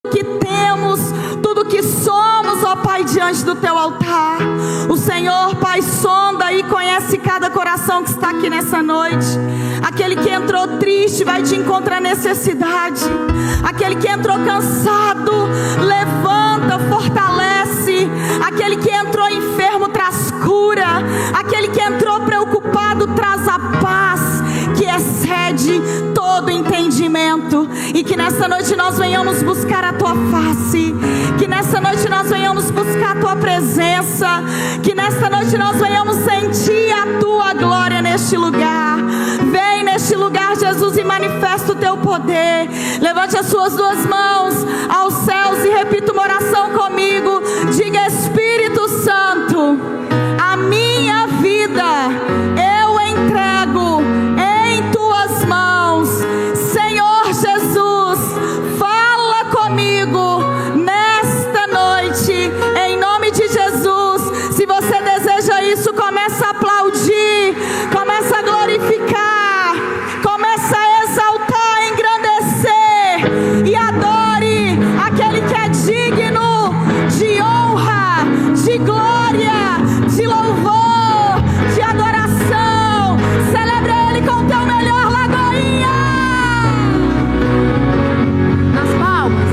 que temos, tudo que somos, ó Pai, diante do teu altar. O Senhor, Pai, sonda e conhece cada coração que está aqui nessa noite. Aquele que entrou triste vai te encontrar necessidade. Aquele que entrou cansado, levanta, fortalece. Aquele que entrou enfermo traz cura. Aquele que entrou preocupado traz a paz que excede todo entendimento. E que nessa noite nós venhamos buscar a tua face. Que nessa noite nós venhamos buscar a tua presença. Que nessa noite nós venhamos sentir a tua glória neste lugar. Vem neste lugar, Jesus, e manifesta o teu poder. Levante as suas duas mãos aos céus e repita uma oração comigo. Diga: Espírito Santo, a minha vida eu entrego em tuas mãos. Senhor Jesus, fala comigo nesta noite, em nome de Jesus. Se você deseja isso, começa a aplaudir, começa a glorificar, começa a exaltar, a engrandecer e adore aquele que é digno de honra, de glória, de louvor, de adoração. Celebre Ele com o teu melhor, Lagoinha. Nas palmas.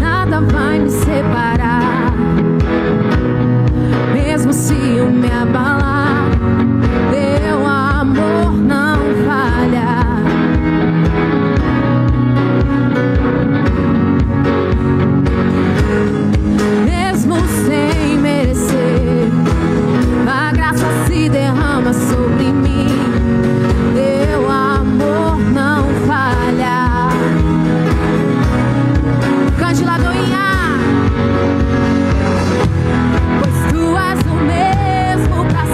Nada vai me separar, mesmo se eu me abalar. Teu amor não falha. Mesmo sem merecer, a graça se derrama sobre mim. Teu amor não falha. Cante, Lagoinha. Pois tu és o mesmo pra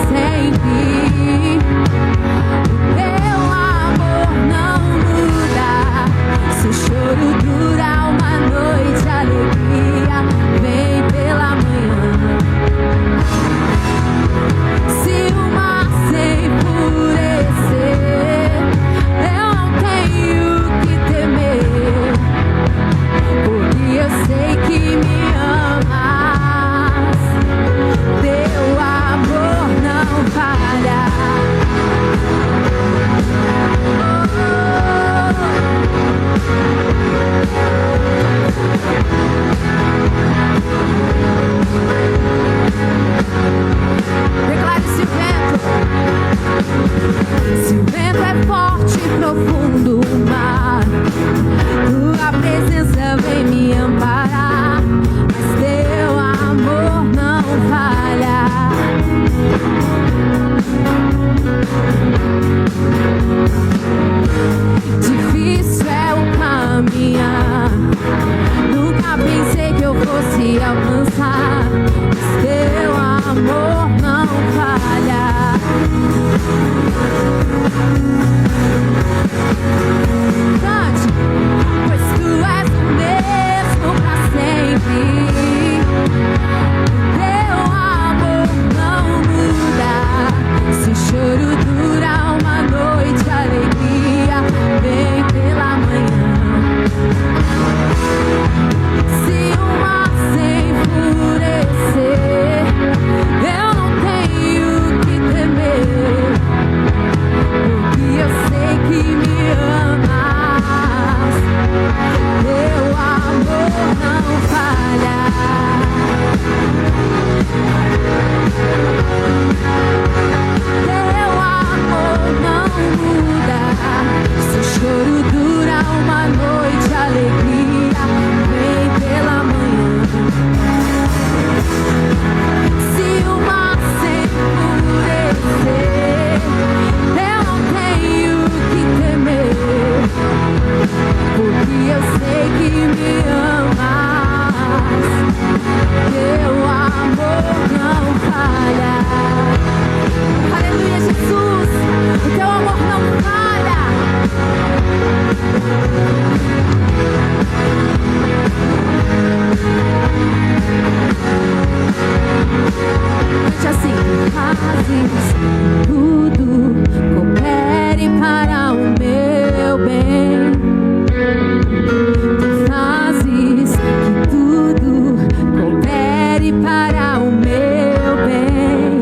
meu bem.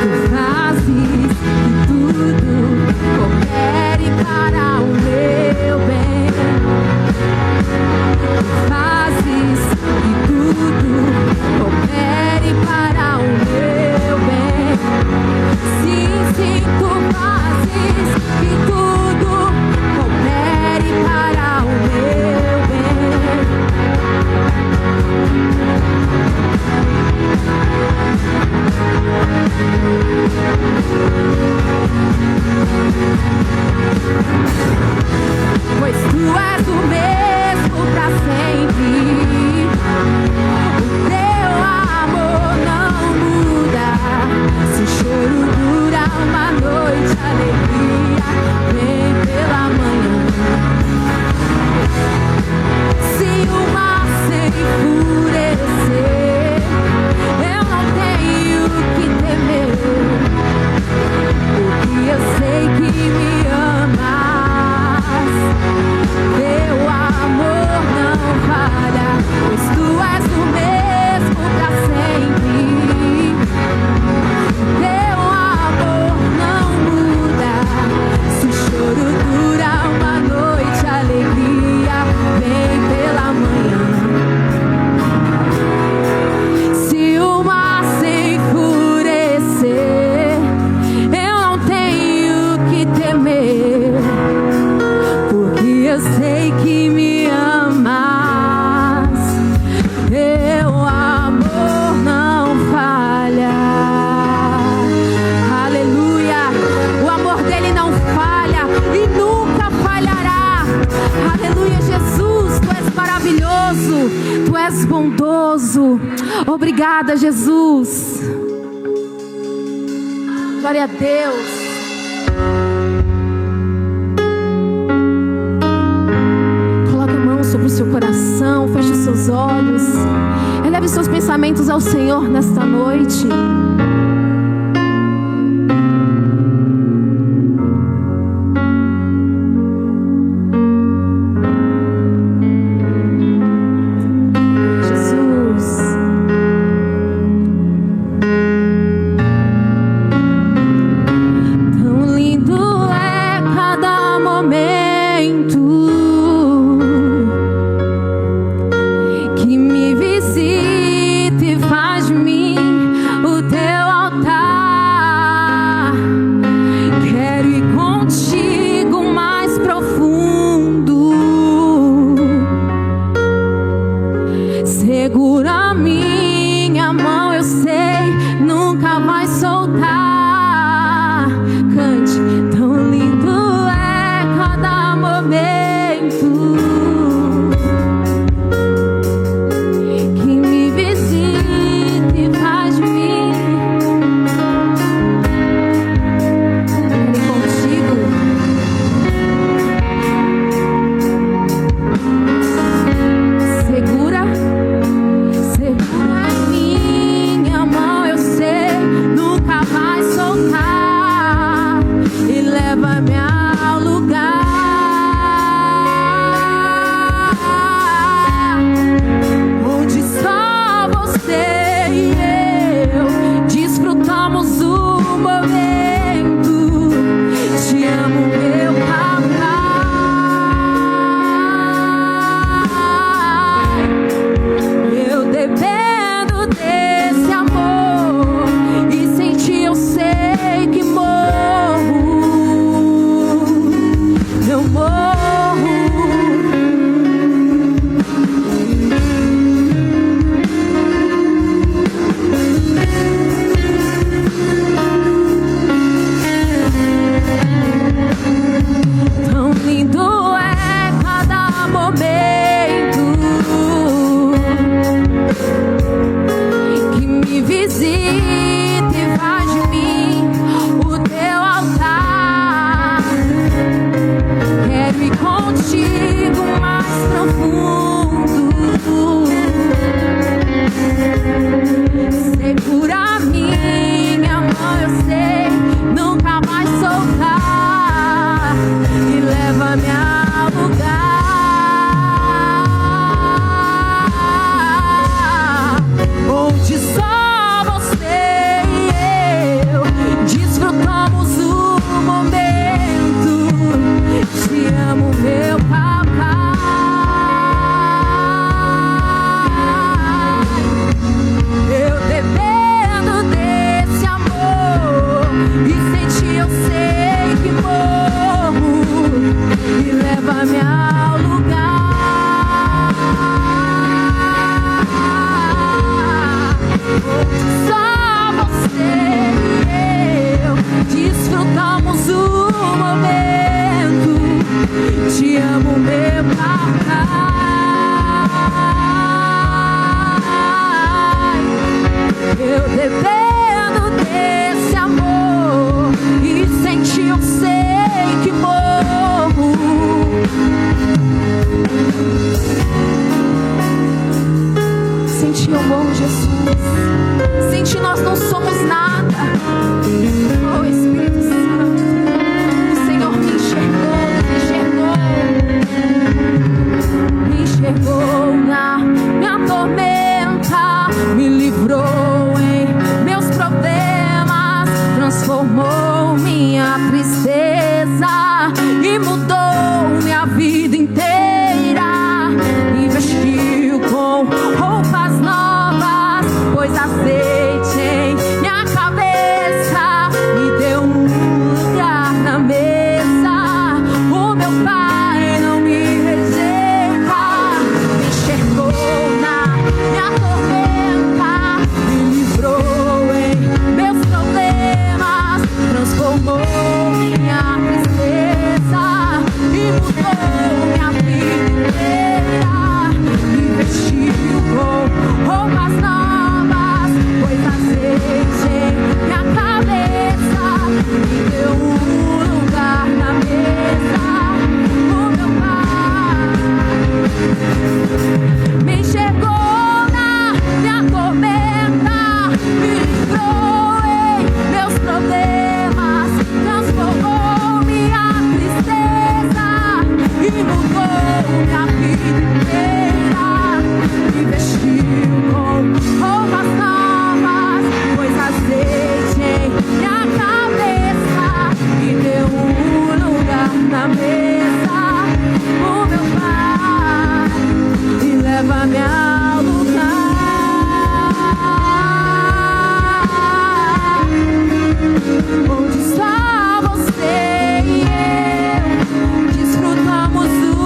Tu fazes que tudo coopere para o meu bem. Tu fazes que tudo coopere para o meu bem. Sim, sim, tu fazes que tudo coopere para o meu bem. Pois tu és o mesmo pra sempre. O teu amor não muda. Se o choro dura uma noite, a alegria vem pela manhã. Se o mar se enfurecer, eu não tenho que temer, porque eu sei que me amas. Teu amor não falha, pois tu és o mesmo pra sempre. Teu amor não muda. Se o choro dura uma noite, a alegria vem pela manhã. Se o mar se enfurecer, eu não tenho que temer, porque eu sei que me amas. Teu amor não falha. Aleluia. O amor dele não falha e nunca falhará. Aleluia, Jesus, tu és maravilhoso, tu és bondoso. Obrigada, Jesus. Glória a Deus. Coloque a mão sobre o seu coração, feche os seus olhos, eleve seus pensamentos ao Senhor nesta noite. Que me visita e faz de mim o teu onde só você e eu desfrutamos o momento. Te amo, meu papai. Eu dependo desse amor e sem ti eu sei que morro. E leva-me ao lugar só você e eu desfrutamos o momento. Te amo, meu papai. Eu dependo desse amor e sem ti eu sei que morro. Sem ti eu morro, Jesus. Sem ti nós não somos nada. Oh, Espírito Santo, o Senhor me enxergou na minha tormenta, me livrou em meus problemas, transformou minha tristeza e mudou minha vida inteira. Me vestiu com roupas novas, pôs azeite em minha cabeça, me deu um lugar na mesa. O meu Pai não me rejeita. Me enxergou na minha tormenta, me livrou em meus problemas, transformou minha tristeza e mudou minha vida inteira. Me vestiu com roupas novas, pôs azeite em minha cabeça, me deu um lugar na mesa. O meu Pai me enxergou na minha tormenta, me livrou em meus problemas, transformou minha tristeza e mudou minha vida inteira. Me vestiu com roupas novas, pôs azeite em minha cabeça, me deu um lugar na mesa. O meu Pai e leva-me ao lugar onde só você e eu desfrutamos o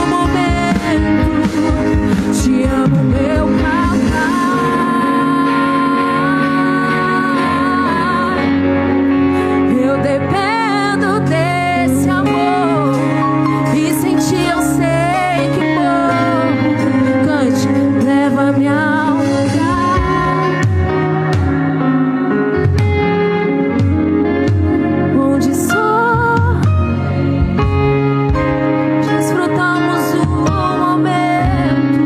momento. Te amo, meu papai. Eu dependo desse amor e sem ti eu sei que morro. Cante, leva-me ao lugar onde só desfrutamos o momento.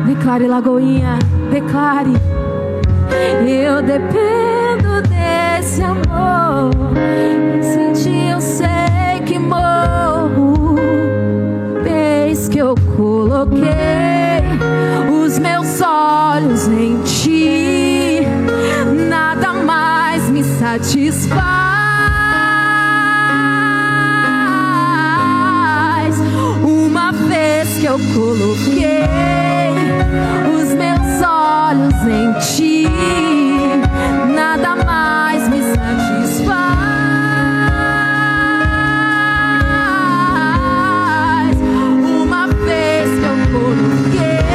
Declare, Lagoinha, declare. Eu dependo desse amor, sem ti eu sei que morro. Desde que eu coloquei os meus olhos em ti, nada mais me satisfaz. Uma vez que eu coloquei os meus olhos em ti, nada mais me satisfaz. Uma vez que eu coloquei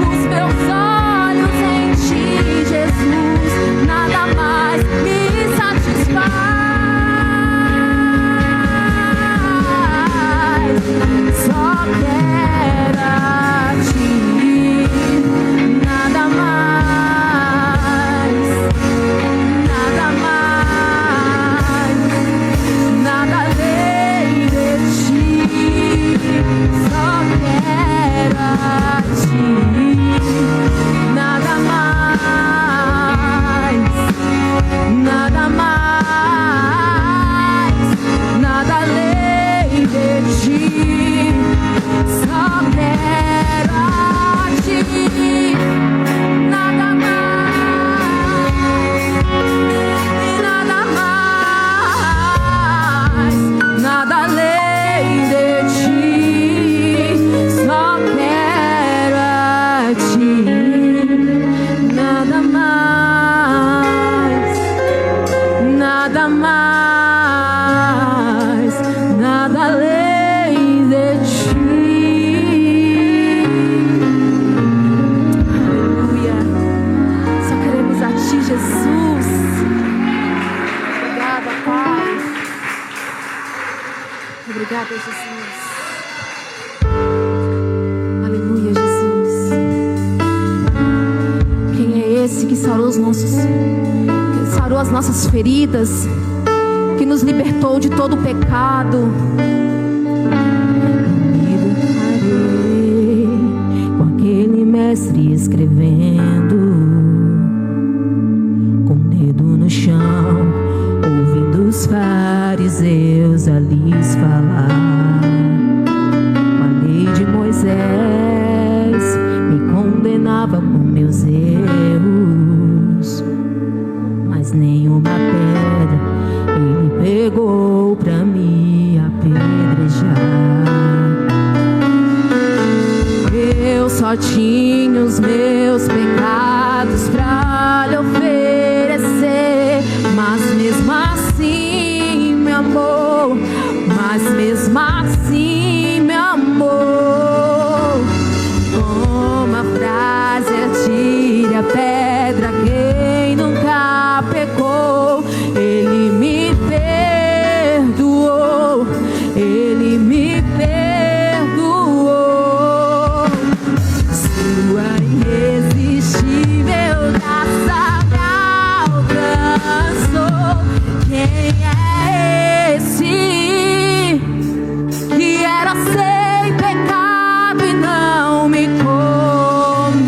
os meus olhos em ti, Jesus, nada mais me satisfaz. Só quero a ti, nada mais. sarou as nossas feridas, que nos libertou de todo o pecado. Me deparei com aquele mestre escrevendo, com o dedo no chão, ouvindo os fariseus a lhes falar. A lei de Moisés me condenava por meus erros, mas nenhuma pedra ele pegou pra me apedrejar. Eu só tinha os meus pecados pra lhe oferecer, mas mesmo assim me amou, mas mesmo assim me amou. Como a frase atire a pedra quem nunca pecou. Ele me perdoou, ele me perdoou. Sua irresistível graça me alcançou. Quem é esse que era sem pecado e não me condenou?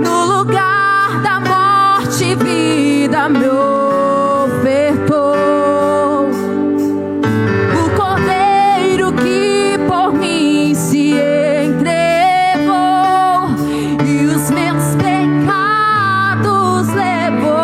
No lugar da morte, vida me ofertou. O Cordeiro que por mim se entregou e os meus pecados levou.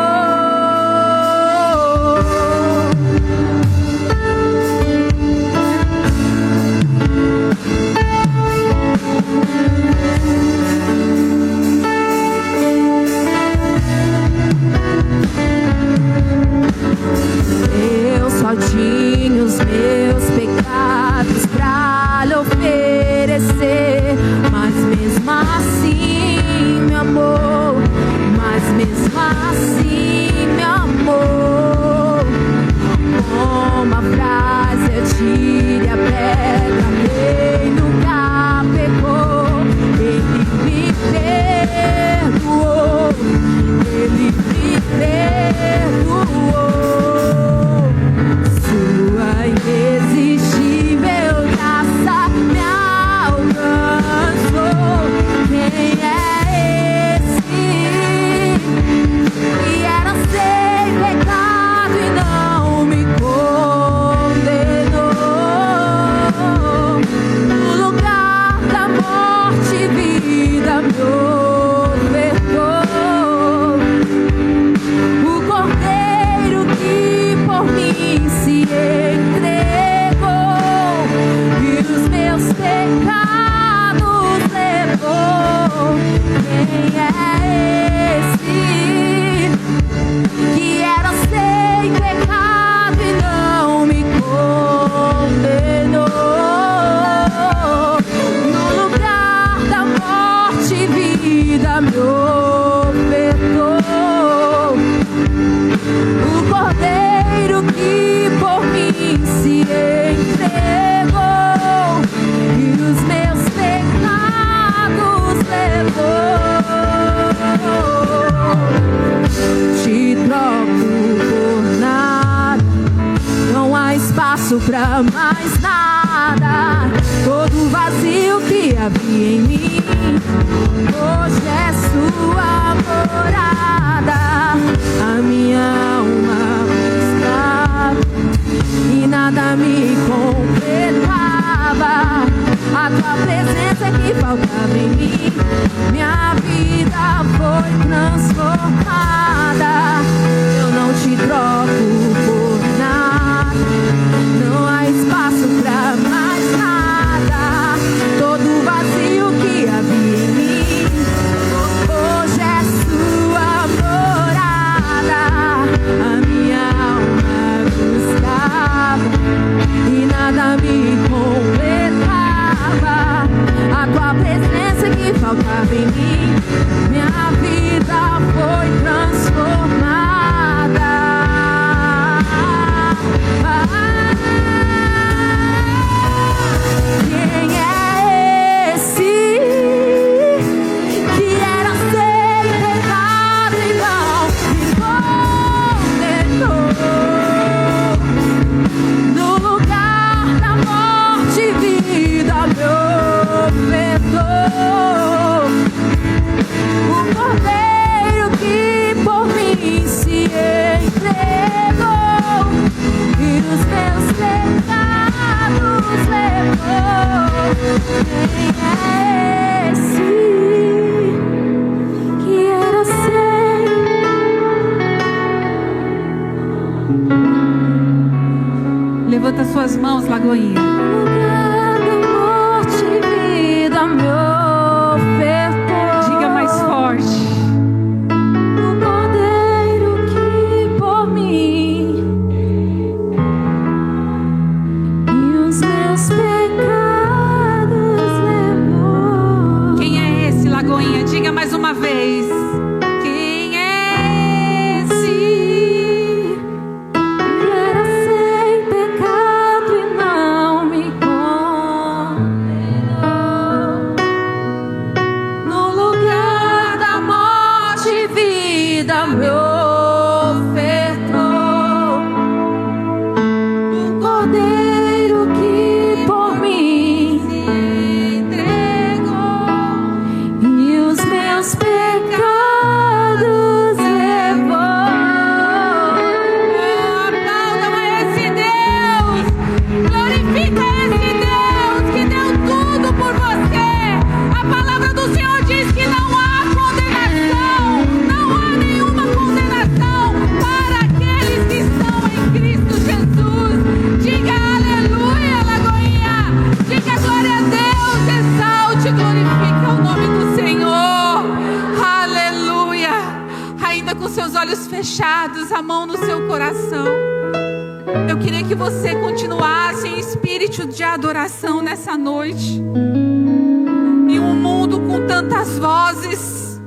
Eu só tinha os meus pecados pra lhe oferecer, mas mesmo assim me amou, mas mesmo assim me amou. Como a frase atire a pedra quem nunca pecou. Ele me perdoou, ele me perdoou. Sua irresistível graça me alcançou. Quem é esse que era sem pecado e não me condenou? No lugar da morte, vida me ofertou. O Cordeiro que por mim se entregou e os meus pecados levou. Quem é esse que era sem pecado e não me condenou? No lugar da morte, vida me ofertou. O Cordeiro que por mim se entregou e os meus pecados levou. Te troco por nada, não há espaço pra mais nada. Todo vazio que havia em mim hoje é sua morada. A minha alma buscava e nada me completava. A tua presença que faltava em mim, minha vida foi transformada. Eu não te troco por nada, não há espaço pra mais nada. Todo vazio que havia em mim hoje é sua morada. A minha alma buscava e nada me completava. A tua presença que faltava em mim, minha vida foi transformada. Quem é esse que era seu? suas mãos, Lagoinha. Morte e vida me ofertou. Diga mais forte. O Cordeiro que por mim e os meus pecados levou. Quem é esse, Lagoinha? Diga mais uma vez. Quem é esse? Era sem pecado e não me condenou. No lugar da morte e vida me ofertou. O Cordeiro que por mim se entregou e os meus pecados levou. Aplauda a esse Deus. Glorifica esse Deus que deu tudo por você. A palavra do Senhor diz que não há condenação. Não há nenhuma condenação para aqueles que estão em Cristo Jesus. Diga aleluia, Lagoinha. Diga glória a Deus. Exalte, glorifica o nome do Senhor. Aleluia. Ainda com seus olhos fechados, a mão no seu coração. Eu queria que você continuasse em espírito de adoração nessa noite. Em um mundo com tantas vozes,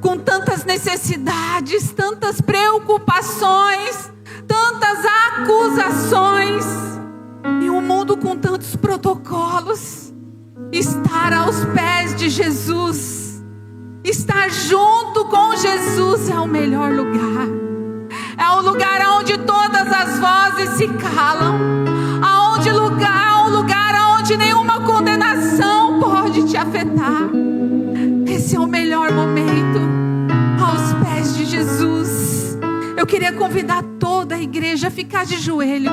com tantas necessidades, tantas preocupações, tantas acusações, em um mundo com tantos protocolos, estar aos pés de Jesus, estar junto com Jesus é o melhor lugar. É o lugar onde todas as vozes se calam, um lugar onde nenhuma condenação pode te afetar. Esse é o melhor momento, aos pés de Jesus. Eu queria convidar toda a igreja a ficar de joelho,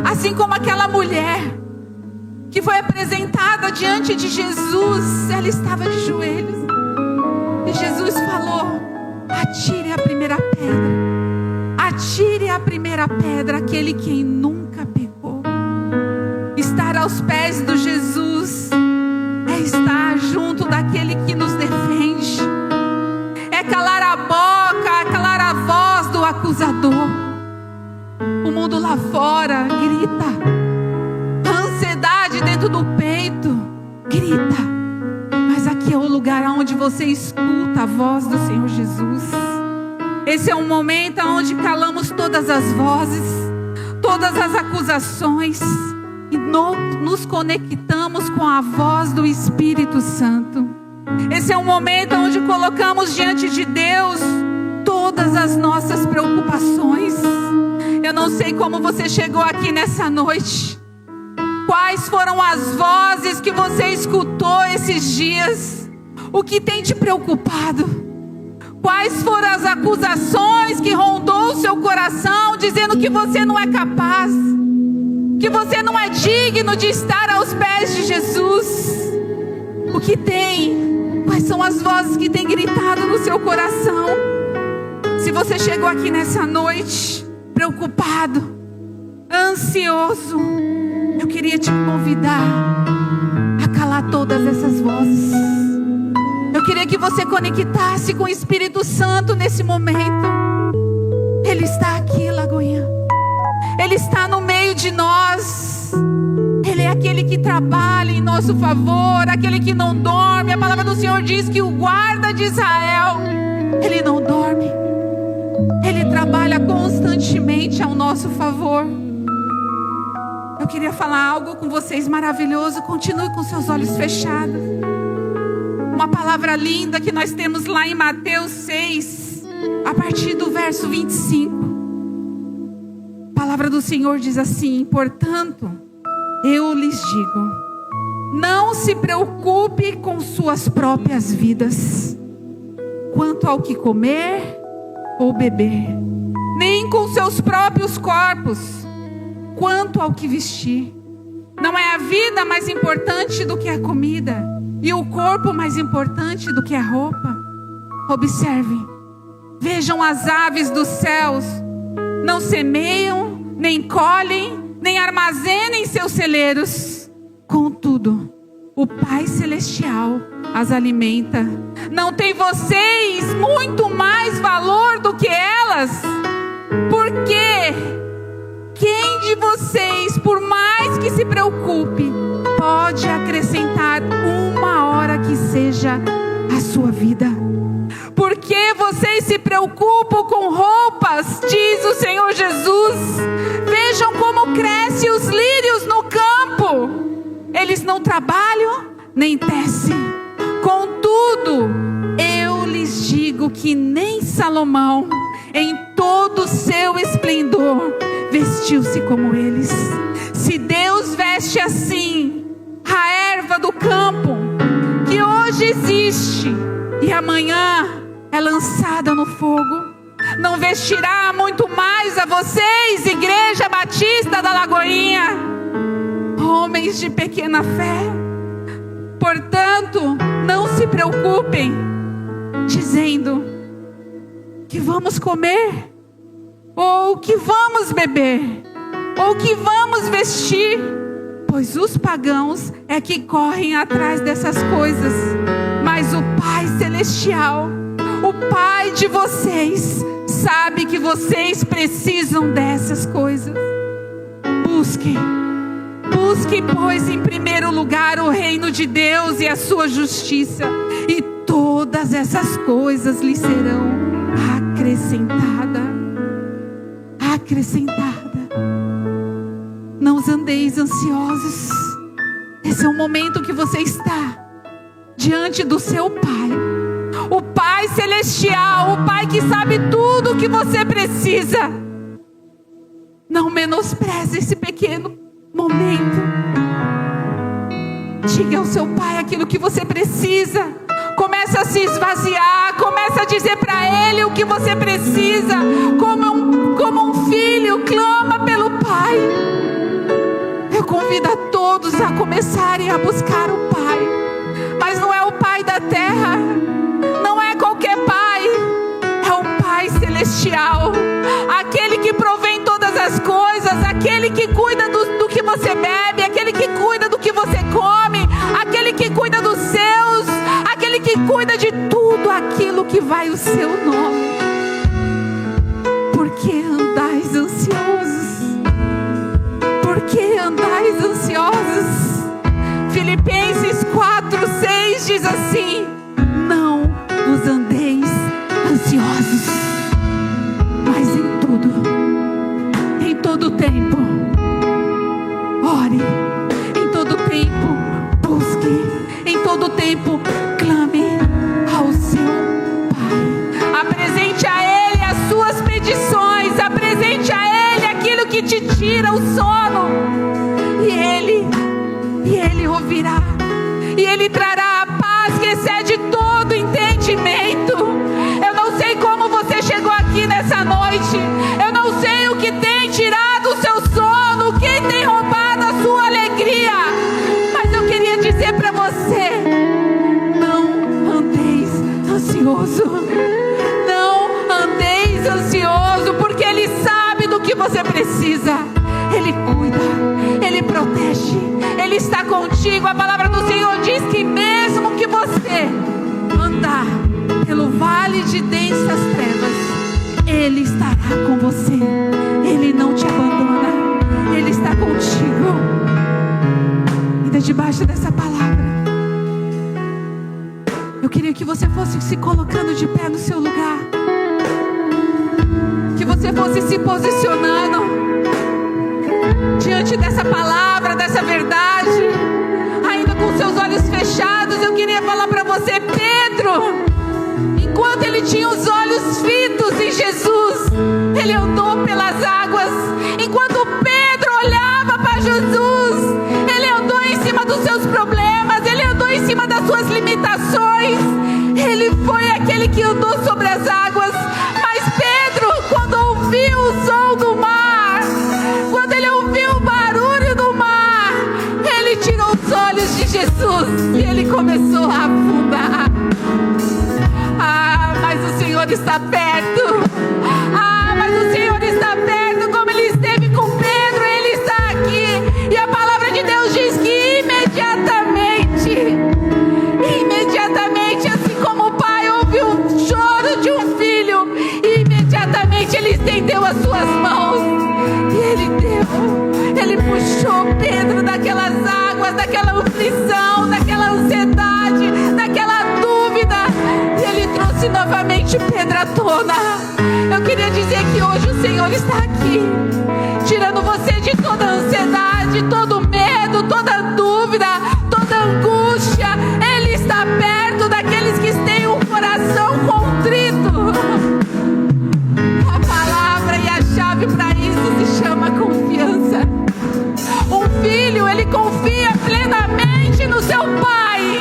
assim como aquela mulher que foi apresentada diante de Jesus. Ela estava de joelhos e Jesus falou: atire a primeira pedra. Atire a primeira pedra aquele que nunca pecou. Estar aos pés do Jesus é estar junto daquele que nos defende. É calar a boca, é calar a voz do acusador. O mundo lá fora grita, a ansiedade dentro do peito grita, mas aqui é o lugar onde você escuta a voz do Senhor Jesus. Esse é um momento onde calamos todas as vozes, todas as acusações e nos conectamos com a voz do Espírito Santo. Esse é um momento onde colocamos diante de Deus todas as nossas preocupações. Eu não sei como você chegou aqui nessa noite. Quais foram as vozes que você escutou esses dias? O que tem te preocupado? Quais foram as acusações que rondou o seu coração, dizendo que você não é capaz, que você não é digno de estar aos pés de Jesus? O que tem? Quais são as vozes que têm gritado no seu coração? Se você chegou aqui nessa noite preocupado, ansioso, eu queria te convidar a calar todas essas vozes. Eu queria que você conectasse com o Espírito Santo nesse momento. Ele está aqui, Lagoinha. Ele está no meio de nós. Ele é aquele que trabalha em nosso favor, aquele que não dorme. A palavra do Senhor diz que o guarda de Israel, ele não dorme. Ele trabalha constantemente ao nosso favor. Eu queria falar algo com vocês maravilhoso. Continue com seus olhos fechados. Uma palavra linda que nós temos lá em Mateus 6, a partir do verso 25. A palavra do Senhor diz assim: portanto, eu lhes digo, não se preocupe com suas próprias vidas, quanto ao que comer ou beber, nem com seus próprios corpos, quanto ao que vestir. Não é a vida mais importante do que a comida, e o corpo mais importante do que a roupa? Observe, vejam as aves dos céus, não semeiam, nem colhem, nem armazena em seus celeiros. Contudo, o Pai Celestial as alimenta. Não tem vocês muito mais valor do que elas? Porque quem de vocês, por mais que se preocupe, pode acrescentar uma hora que seja a sua vida? Porque vocês se preocupam com roupas, diz o Senhor Jesus. Vejam como crescem os lírios no campo. Eles não trabalham nem tecem. Contudo, eu lhes digo que nem Salomão, em todo o seu esplendor, vestiu-se como eles. Se Deus veste assim a erva do campo, que hoje existe e amanhã é lançada no fogo, não vestirá muito mais a vocês, Igreja Batista da Lagoinha, homens de pequena fé? Portanto, não se preocupem, dizendo que vamos comer, ou que vamos beber, ou que vamos vestir, pois os pagãos é que correm atrás dessas coisas. Mas o Pai Celestial, o Pai de vocês, sabe que vocês precisam dessas coisas. Busquem, pois, em primeiro lugar o reino de Deus e a sua justiça, e todas essas coisas lhes serão acrescentadas. Não andeis ansiosos. Esse é o momento que você está diante do seu Pai, o Pai Celestial, o Pai que sabe tudo o que você precisa. Não menospreze esse pequeno momento. Diga ao seu Pai aquilo que você precisa. Começa a se esvaziar, começa a dizer para Ele o que você precisa, como um filho clama pelo Pai. Eu convido a todos a começarem a buscar o Pai, mas não é o Pai da terra, não é qualquer Pai, é o Pai Celestial, aquele que provém todas as coisas, aquele que cuida do que você bebe, aquele que cuida do que você come, aquele que cuida dos seus, aquele que cuida de tudo aquilo que vai o seu nome. Por que andais ansiosos? Por que andais ansiosos? Filipenses 4:6 diz assim: não vos andeis ansiosos, mas em todo tempo, ore, em todo tempo, busque, em todo tempo, clame ao seu Pai. Apresente a Ele as suas petições, apresente a Ele aquilo que te tira o sono, e Ele ouvirá, e Ele trará a paz que excede todo entendimento. Eu não sei como você chegou aqui nessa noite, eu não sei o que tem tirado o seu sono, quem tem roubado a sua alegria, mas eu queria dizer para você: não andeis ansioso, não andeis ansioso, porque Ele sabe do que você precisa. Ele cuida, Ele protege, Ele está contigo. A palavra do Senhor diz que mesmo que você andar pelo vale de densas trevas, Ele estará com você. Ele não te abandona, Ele está contigo. E debaixo dessa palavra, eu queria que você fosse se colocando de pé no seu lugar, que você fosse se posicionando diante dessa palavra, dessa verdade, ainda com seus olhos fechados. Eu queria falar para você: Pedro, enquanto ele tinha os olhos fitos em Jesus, ele andou pelas águas. Enquanto Pedro olhava para Jesus, ele andou em cima dos seus problemas, ele andou em cima das suas limitações. Ele foi aquele que andou sobre as águas. Mas Pedro, quando ouviu o som do mar, quando ele ouviu o barulho do mar, ele tirou os olhos de Jesus e ele começou a afundar. Mas o Senhor está perto. Mas o Senhor está perto. Como Ele esteve com Pedro, Ele está aflição, daquela ansiedade, daquela dúvida. E Ele trouxe novamente Pedro à tona. Eu queria dizer que hoje o Senhor está aqui, tirando você de toda ansiedade, todo medo, toda dúvida, toda angústia. Ele está perto daqueles que têm um coração contrito. A palavra e a chave para isso se chama confiança. Um filho, ele confia plenamente no seu pai.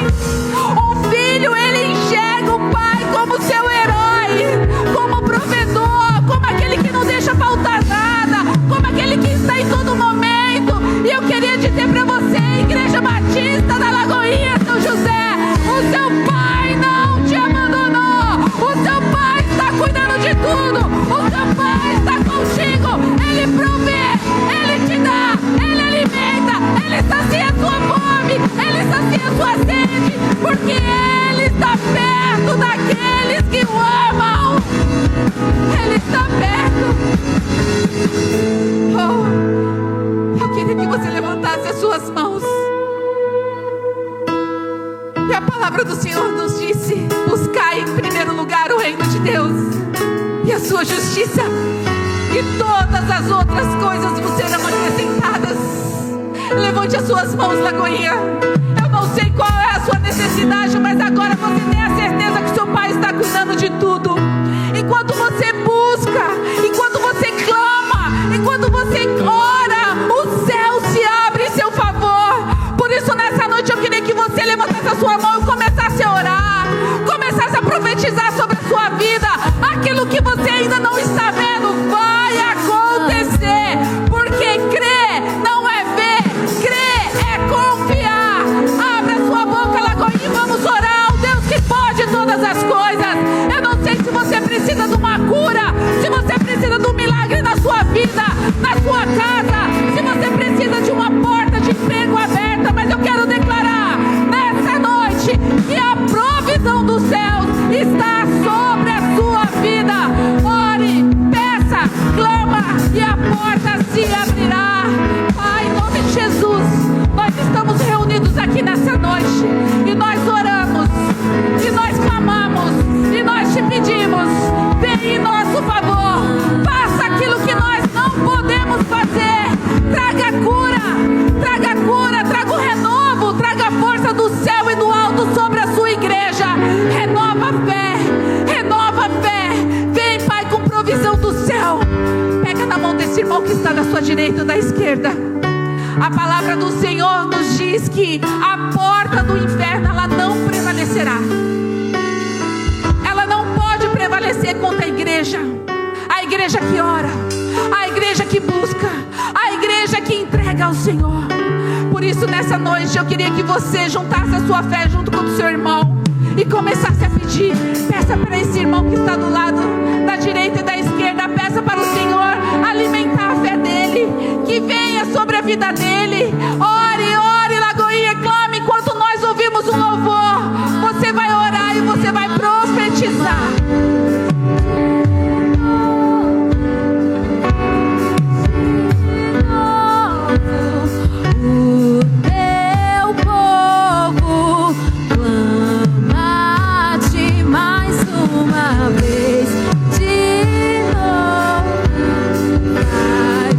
Um filho, ele enxerga o pai como seu herói, como provedor, como aquele que não deixa faltar nada, como aquele que está em todo momento. E eu queria dizer para você, Igreja Batista da Lagoinha, São José, o seu pai não te abandonou. O seu pai está cuidando de tudo. O seu pai está contigo. Ele provê, ele te dá, ele alimenta, ele sacia a sua fome, ele sacia a sua sede, porque ele está perto daqueles que o amam. Ele está perto. Oh, eu queria que você levantasse as suas mãos. E a palavra do Senhor nos disse: buscai em primeiro lugar o reino de Deus e a sua justiça, e todas as outras coisas vos serão acrescentadas. Levante as suas mãos, Lagoinha. Eu não sei qual é a sua necessidade, mas agora você tem a certeza que seu pai está cuidando de tudo. Enquanto você busca, enquanto você clama, enquanto você ora, o céu se abre em seu favor. Por isso, nessa noite eu queria que você levantasse a sua mão e começasse a orar, começasse a profetizar sobre a sua vida. Aquilo que você ainda não está vendo vai acontecer, porque crer não é ver, crer é confiar. Abra sua boca, Lagoinha, e vamos orar ao Deus que pode todas as coisas. Eu não sei se você precisa de uma cura, se você precisa de um milagre na sua vida, na sua casa, se você precisa de uma porta de emprego aberta, mas eu quero declarar nessa noite que a provisão dos céus está sobre a sua vida. Ore, peça, clama e a porta se abrirá. Pai, em nome de Jesus, nós estamos reunidos aqui nessa noite e nós oramos, e nós clamamos, e nós te pedimos: vem em nosso favor, faça aquilo que nós não podemos fazer. Traga cura, traga o renovo, traga a força do céu e do alto sobre a sua igreja. Renova a fé, vem, Pai, com provisão do céu. Pega na mão desse irmão que está da sua direita ou da esquerda. A palavra do Senhor nos diz que a porta do inferno, ela não prevalecerá. Ela não pode prevalecer contra a igreja que ora, a igreja que busca, a igreja que entrega ao Senhor. Por isso, nessa noite, eu queria que você juntasse a sua fé junto com o seu irmão e começasse a pedir. Peça para esse irmão que está do lado da direita e da esquerda, peça para o Senhor alimentar a fé dele, que venha sobre a vida dele. Ore, Lagoinha, clame enquanto nós ouvimos um louvor. Você vai orar e você vai profetizar.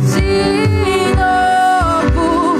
De novo,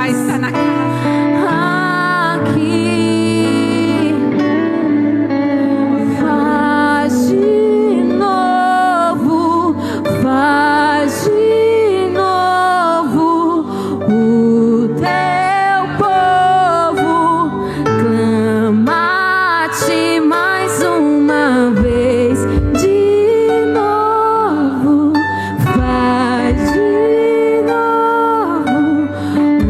Pai está na casa. Aqui faz de novo, faz de novo. O teu povo clama-te mais uma vez. De novo, faz de novo. O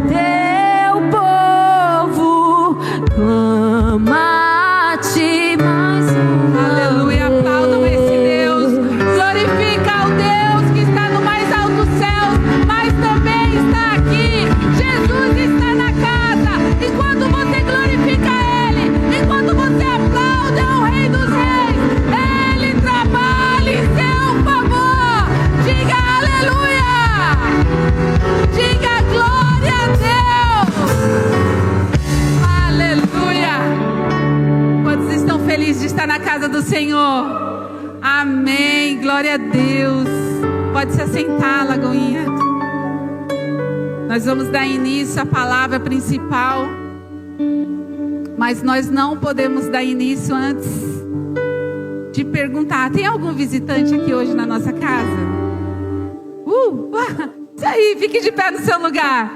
teu povo clama-te mais uma Aleluia, vez. aplaudam esse Deus. Glorifica o Deus que está no mais alto dos céus, mas também está aqui. Jesus está na casa. Enquanto você glorifica Ele, enquanto você aplaude ao Rei dos Reis, Ele trabalha em seu favor. Diga aleluia. Diga glória a Deus. Aleluia. Quantos estão felizes de estar na casa do Senhor? Amém, glória a Deus. Pode se assentar, Lagoinha. Nós vamos dar início à palavra principal, mas nós não podemos dar início antes de perguntar: tem algum visitante aqui hoje na nossa casa? Isso aí, fique de pé no seu lugar.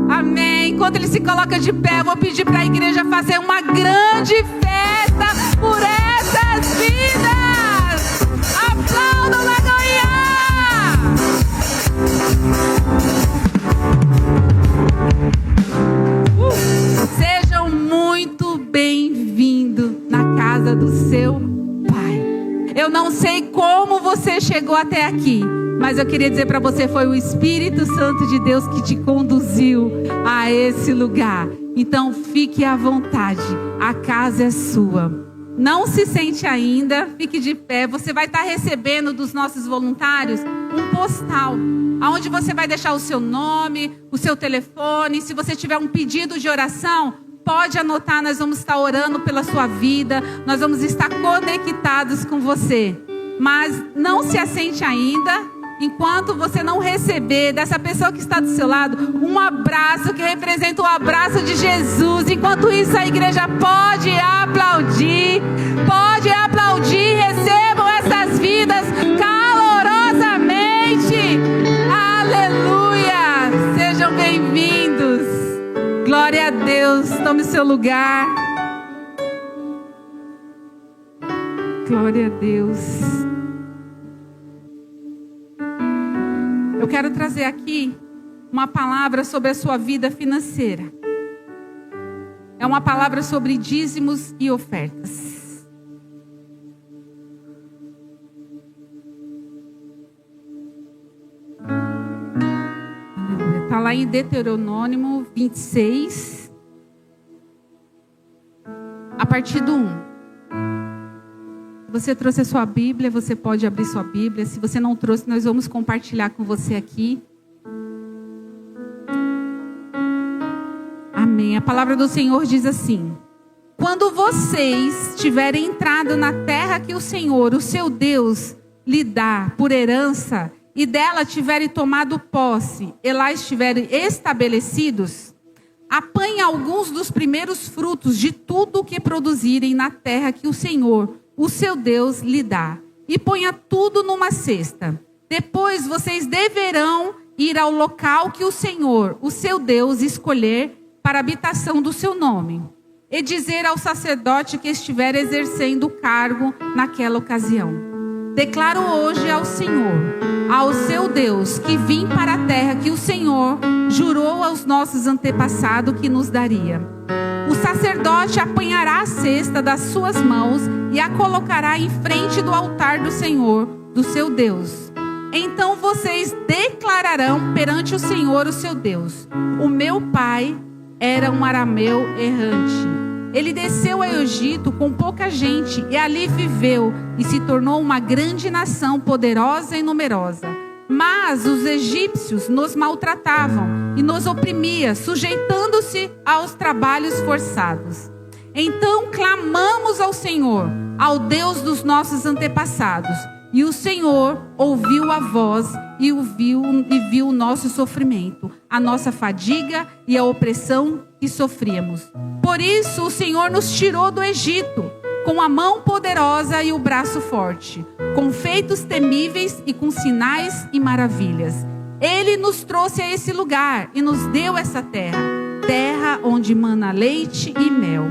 Amém. Enquanto ele se coloca de pé, eu vou pedir para a igreja fazer uma grande festa por essas vidas. Aplaudam, Lagoinha! Sejam muito bem-vindos na casa do seu Pai. Eu não sei como você chegou até aqui, mas eu queria dizer para você, foi o Espírito Santo de Deus que te conduziu a esse lugar. Então fique à vontade, a casa é sua. Não se sente ainda, fique de pé. Você vai estar recebendo dos nossos voluntários um postal, onde você vai deixar o seu nome, o seu telefone. Se você tiver um pedido de oração, pode anotar, nós vamos estar orando pela sua vida, nós vamos estar conectados com você. Mas não se assente ainda, enquanto você não receber dessa pessoa que está do seu lado um abraço que representa o abraço de Jesus. Enquanto isso, a igreja pode aplaudir, recebam essas vidas calorosamente. Aleluia, sejam bem-vindos. Glória a Deus, tome seu lugar. Glória a Deus. Eu quero trazer aqui uma palavra sobre a sua vida financeira. É uma palavra sobre dízimos e ofertas. Está lá em Deuteronômio 26, a partir do 1. Você trouxe a sua Bíblia, você pode abrir sua Bíblia. Se você não trouxe, nós vamos compartilhar com você aqui. Amém. A palavra do Senhor diz assim: quando vocês tiverem entrado na terra que o Senhor, o seu Deus, lhe dá por herança, e dela tiverem tomado posse, e lá estiverem estabelecidos, apanhem alguns dos primeiros frutos de tudo o que produzirem na terra que o Senhor, o seu Deus, lhe dá, e ponha tudo numa cesta. Depois vocês deverão ir ao local que o Senhor, o seu Deus, escolher para a habitação do seu nome, e dizer ao sacerdote que estiver exercendo o cargo naquela ocasião: declaro hoje ao Senhor, ao seu Deus, que vim para a terra que o Senhor jurou aos nossos antepassados que nos daria. O sacerdote apanhará a cesta das suas mãos e a colocará em frente do altar do Senhor, do seu Deus. Então vocês declararão perante o Senhor, o seu Deus: o meu pai era um arameu errante. Ele desceu ao Egito com pouca gente e ali viveu e se tornou uma grande nação poderosa e numerosa. Mas os egípcios nos maltratavam e nos oprimiam, sujeitando-se aos trabalhos forçados. Então clamamos ao Senhor, ao Deus dos nossos antepassados, E o Senhor ouviu a voz e viu o nosso sofrimento, a nossa fadiga e a opressão que sofríamos. Por isso o Senhor nos tirou do Egito, com a mão poderosa e o braço forte, com feitos temíveis e com sinais e maravilhas. Ele nos trouxe a esse lugar e nos deu essa terra, terra onde mana leite e mel.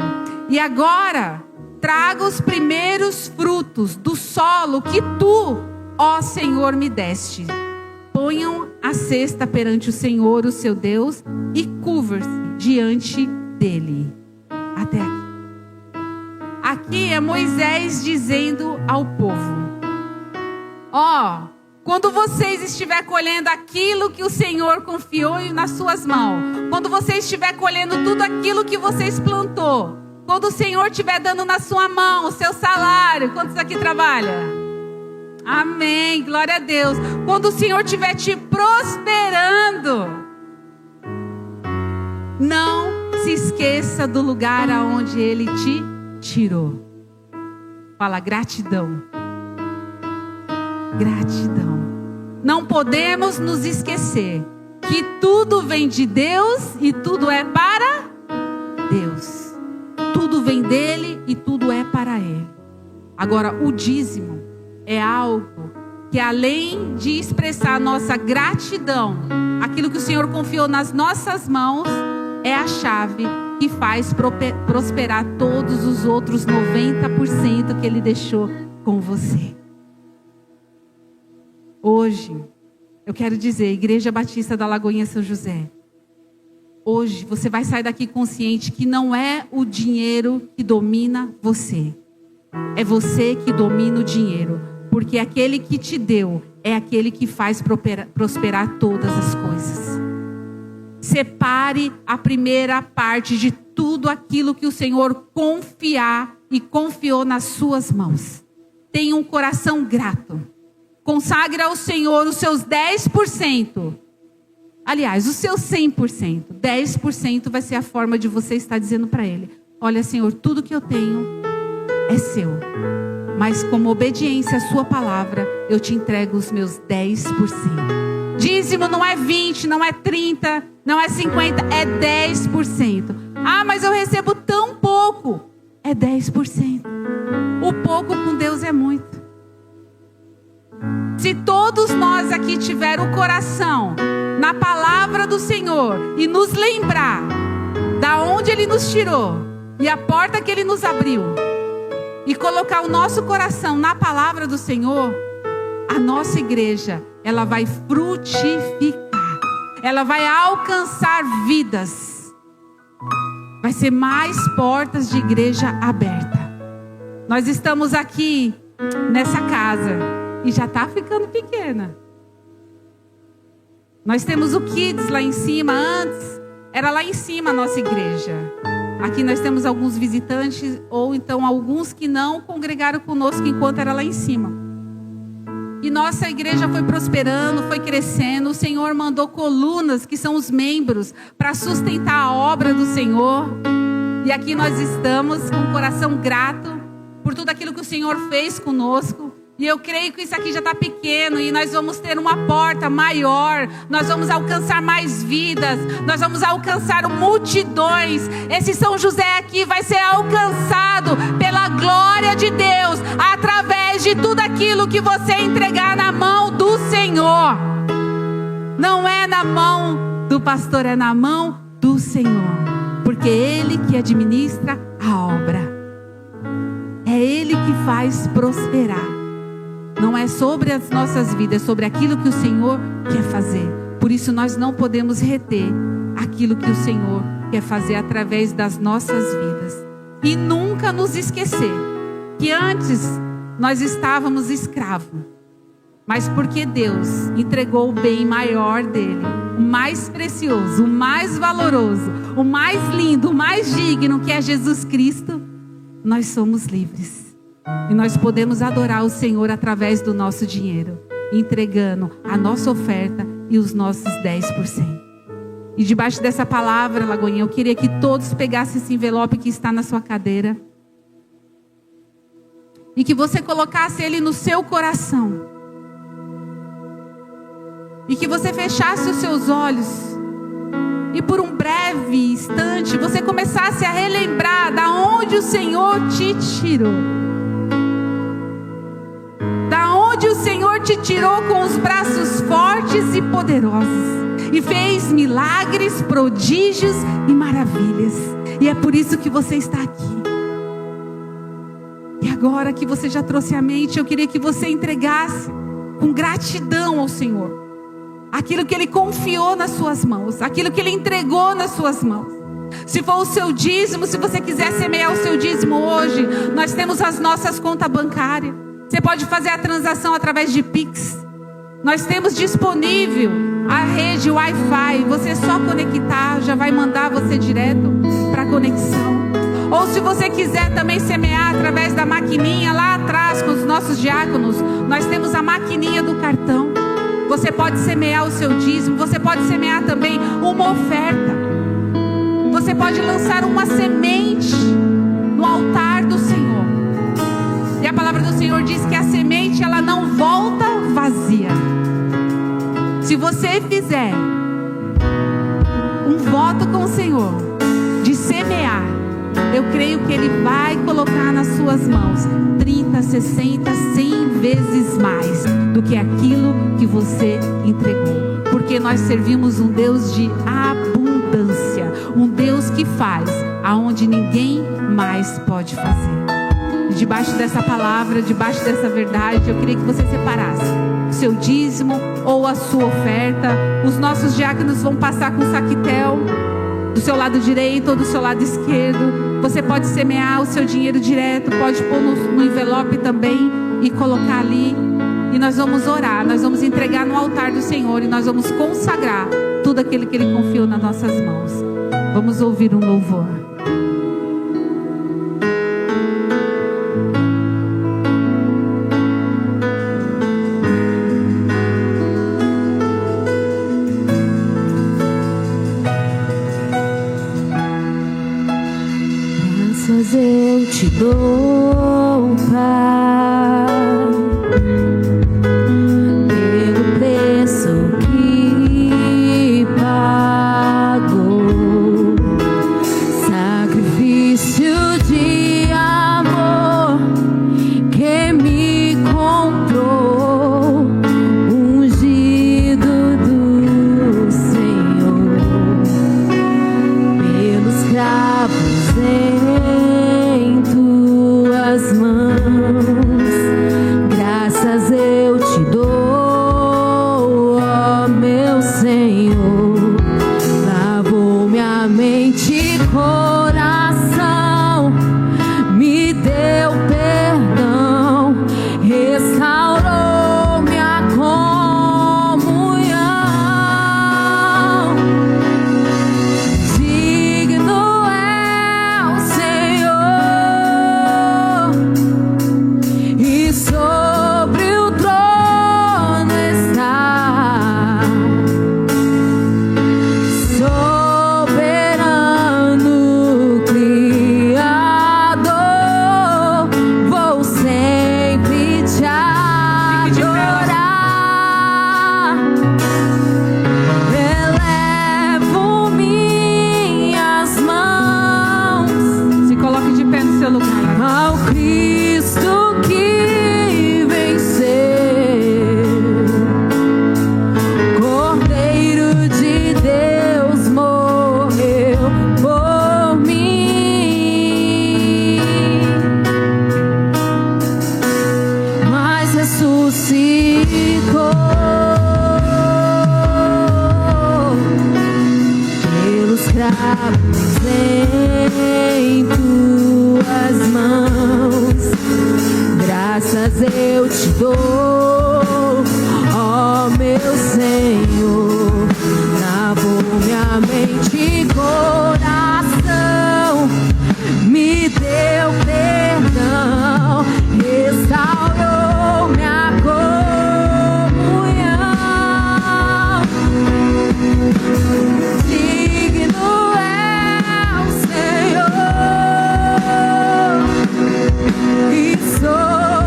E agora traga os primeiros frutos do solo que tu, ó Senhor, me deste. Ponham a cesta perante o Senhor, o seu Deus, e curvam-se diante dele. Até aqui. Aqui é Moisés dizendo ao povo: ó, quando vocês estiver colhendo aquilo que o Senhor confiou nas suas mãos, quando você estiver colhendo tudo aquilo que vocês plantou, quando o Senhor estiver dando na sua mão o seu salário, quantos aqui trabalham? Amém, glória a Deus. Quando o Senhor estiver te prosperando, não se esqueça do lugar aonde Ele te tirou. Fala gratidão. Gratidão. Não podemos nos esquecer que tudo vem de Deus e tudo é para Deus. Tudo vem dele e tudo é para ele. Agora, o dízimo é algo que, além de expressar a nossa gratidão, aquilo que o Senhor confiou nas nossas mãos, é a chave que faz prosperar todos os outros 90% que Ele deixou com você. Hoje, eu quero dizer, Igreja Batista da Lagoinha São José, hoje você vai sair daqui consciente que não é o dinheiro que domina você. É você que domina o dinheiro. Porque aquele que te deu é aquele que faz prosperar todas as coisas. Separe a primeira parte de tudo aquilo que o Senhor confiar e confiou nas suas mãos. Tenha um coração grato. Consagre ao Senhor os seus 10%. Aliás, os seus 100%. 10% vai ser a forma de você estar dizendo para Ele: olha, Senhor, tudo que eu tenho é seu. Mas como obediência à sua palavra, eu te entrego os meus 10%. Dízimo não é 20, não é 30, não é 50, é 10%. Ah, mas eu recebo tão pouco. É 10%. O pouco com Deus é muito. Se todos nós aqui tiver o coração na palavra do Senhor e nos lembrar da onde Ele nos tirou e a porta que Ele nos abriu, e colocar o nosso coração na palavra do Senhor, a nossa igreja, ela vai frutificar. Ela vai alcançar vidas. Vai ser mais portas de igreja aberta. Nós estamos aqui nessa casa e já está ficando pequena. Nós temos o Kids lá em cima. Antes era lá em cima a nossa igreja. Aqui nós temos alguns visitantes, ou então alguns que não congregaram conosco enquanto era lá em cima. E nossa igreja foi prosperando, foi crescendo. O Senhor mandou colunas, que são os membros, para sustentar a obra do Senhor. E aqui nós estamos com o coração grato por tudo aquilo que o Senhor fez conosco. E eu creio que isso aqui já está pequeno e nós vamos ter uma porta maior. Nós vamos alcançar mais vidas. Nós vamos alcançar multidões. Esse São José aqui vai ser alcançado pela glória de Deus, através de tudo aquilo que você entregar na mão do Senhor. Não é na mão do pastor, é na mão do Senhor. Porque é Ele que administra a obra. É Ele que faz prosperar. Não é sobre as nossas vidas, é sobre aquilo que o Senhor quer fazer. Por isso nós não podemos reter aquilo que o Senhor quer fazer através das nossas vidas. E nunca nos esquecer que antes nós estávamos escravos. Mas porque Deus entregou o bem maior dele, o mais precioso, o mais valoroso, o mais lindo, o mais digno, que é Jesus Cristo, nós somos livres. E nós podemos adorar o Senhor através do nosso dinheiro, entregando a nossa oferta e os nossos 10%. E debaixo dessa palavra, Lagoinha, eu queria que todos pegassem esse envelope que está na sua cadeira. e que você colocasse Ele no seu coração. E que você fechasse os seus olhos e por um breve instante você começasse a relembrar da onde o Senhor te tirou. Da onde o Senhor te tirou com os braços fortes e poderosos. E fez milagres, prodígios e maravilhas. E é por isso que você está aqui. E agora que você já trouxe à mente, eu queria que você entregasse com gratidão ao Senhor aquilo que Ele confiou nas suas mãos, aquilo que Ele entregou nas suas mãos. Se for o seu dízimo, se você quiser semear o seu dízimo hoje, nós temos as nossas contas bancárias. Você pode fazer a transação através de Pix. Nós temos disponível a rede Wi-Fi. Você só conectar, já vai mandar você direto para a conexão. Ou se você quiser também semear através da maquininha lá atrás com os nossos diáconos, nós temos a maquininha do cartão. Você pode semear o seu dízimo. Você pode semear também uma oferta. Você pode lançar uma semente no altar do Senhor. E a palavra do Senhor diz que a semente, ela não volta vazia. Se você fizer um voto com o Senhor de semear, eu creio que Ele vai colocar nas suas mãos 30, 60, 100 vezes mais do que aquilo que você entregou. Porque nós servimos um Deus de abundância, um Deus que faz aonde ninguém mais pode fazer. E debaixo dessa palavra, debaixo dessa verdade, eu queria que você separasse o seu dízimo ou a sua oferta. Os nossos diáconos vão passar com saquitel do seu lado direito ou do seu lado esquerdo. Você pode semear o seu dinheiro direto, pode pôr no envelope também e colocar ali. E nós vamos orar, nós vamos entregar no altar do Senhor e nós vamos consagrar tudo aquilo que Ele confiou nas nossas mãos. Vamos ouvir um louvor. Graças eu te dou, Pai, pelo preço que pagou, sacrifício de amor que me comprou, ungido do Senhor, pelos cravos em tuas mãos. Graças eu te dou, ó meu Senhor. Lavou minha mente e coração, me deu perdão, restaurou minha comunhão. Digno é o Senhor, e sobre o trono está, soberano Criador. Vou sempre te adorar, elevo minhas mãos Se coloque de pé no seu lugar. ao Cristo que venceu. Cordeiro de Deus morreu por mim, mas ressuscitou. Pelos cravos em tuas mãos, graças eu te dou, ó meu Senhor. Lavou minha mente e coração, me deu perdão, restaurou minha comunhão. Digno é o Senhor, e sou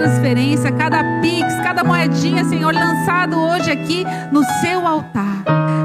transferência, cada pix, cada moedinha, Senhor, lançado hoje aqui no seu altar.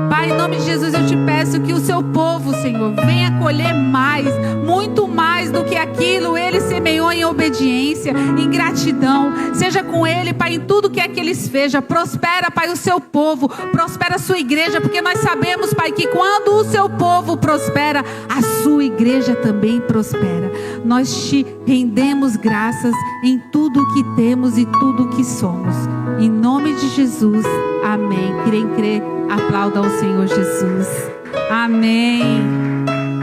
Pai, em nome de Jesus, eu te peço que o seu povo, Senhor, venha colher mais, muito mais do que aquilo ele semeou em obediência, em gratidão. Seja com ele, Pai, em tudo que é que eles fejam. Prospera, Pai, o seu povo, prospera a sua igreja, porque nós sabemos, Pai, que quando o seu povo prospera, a sua igreja também prospera. Nós te rendemos graças em tudo que temos e tudo que somos. Em nome de Jesus, amém. Quem crê, aplauda ao Senhor Jesus. Amém.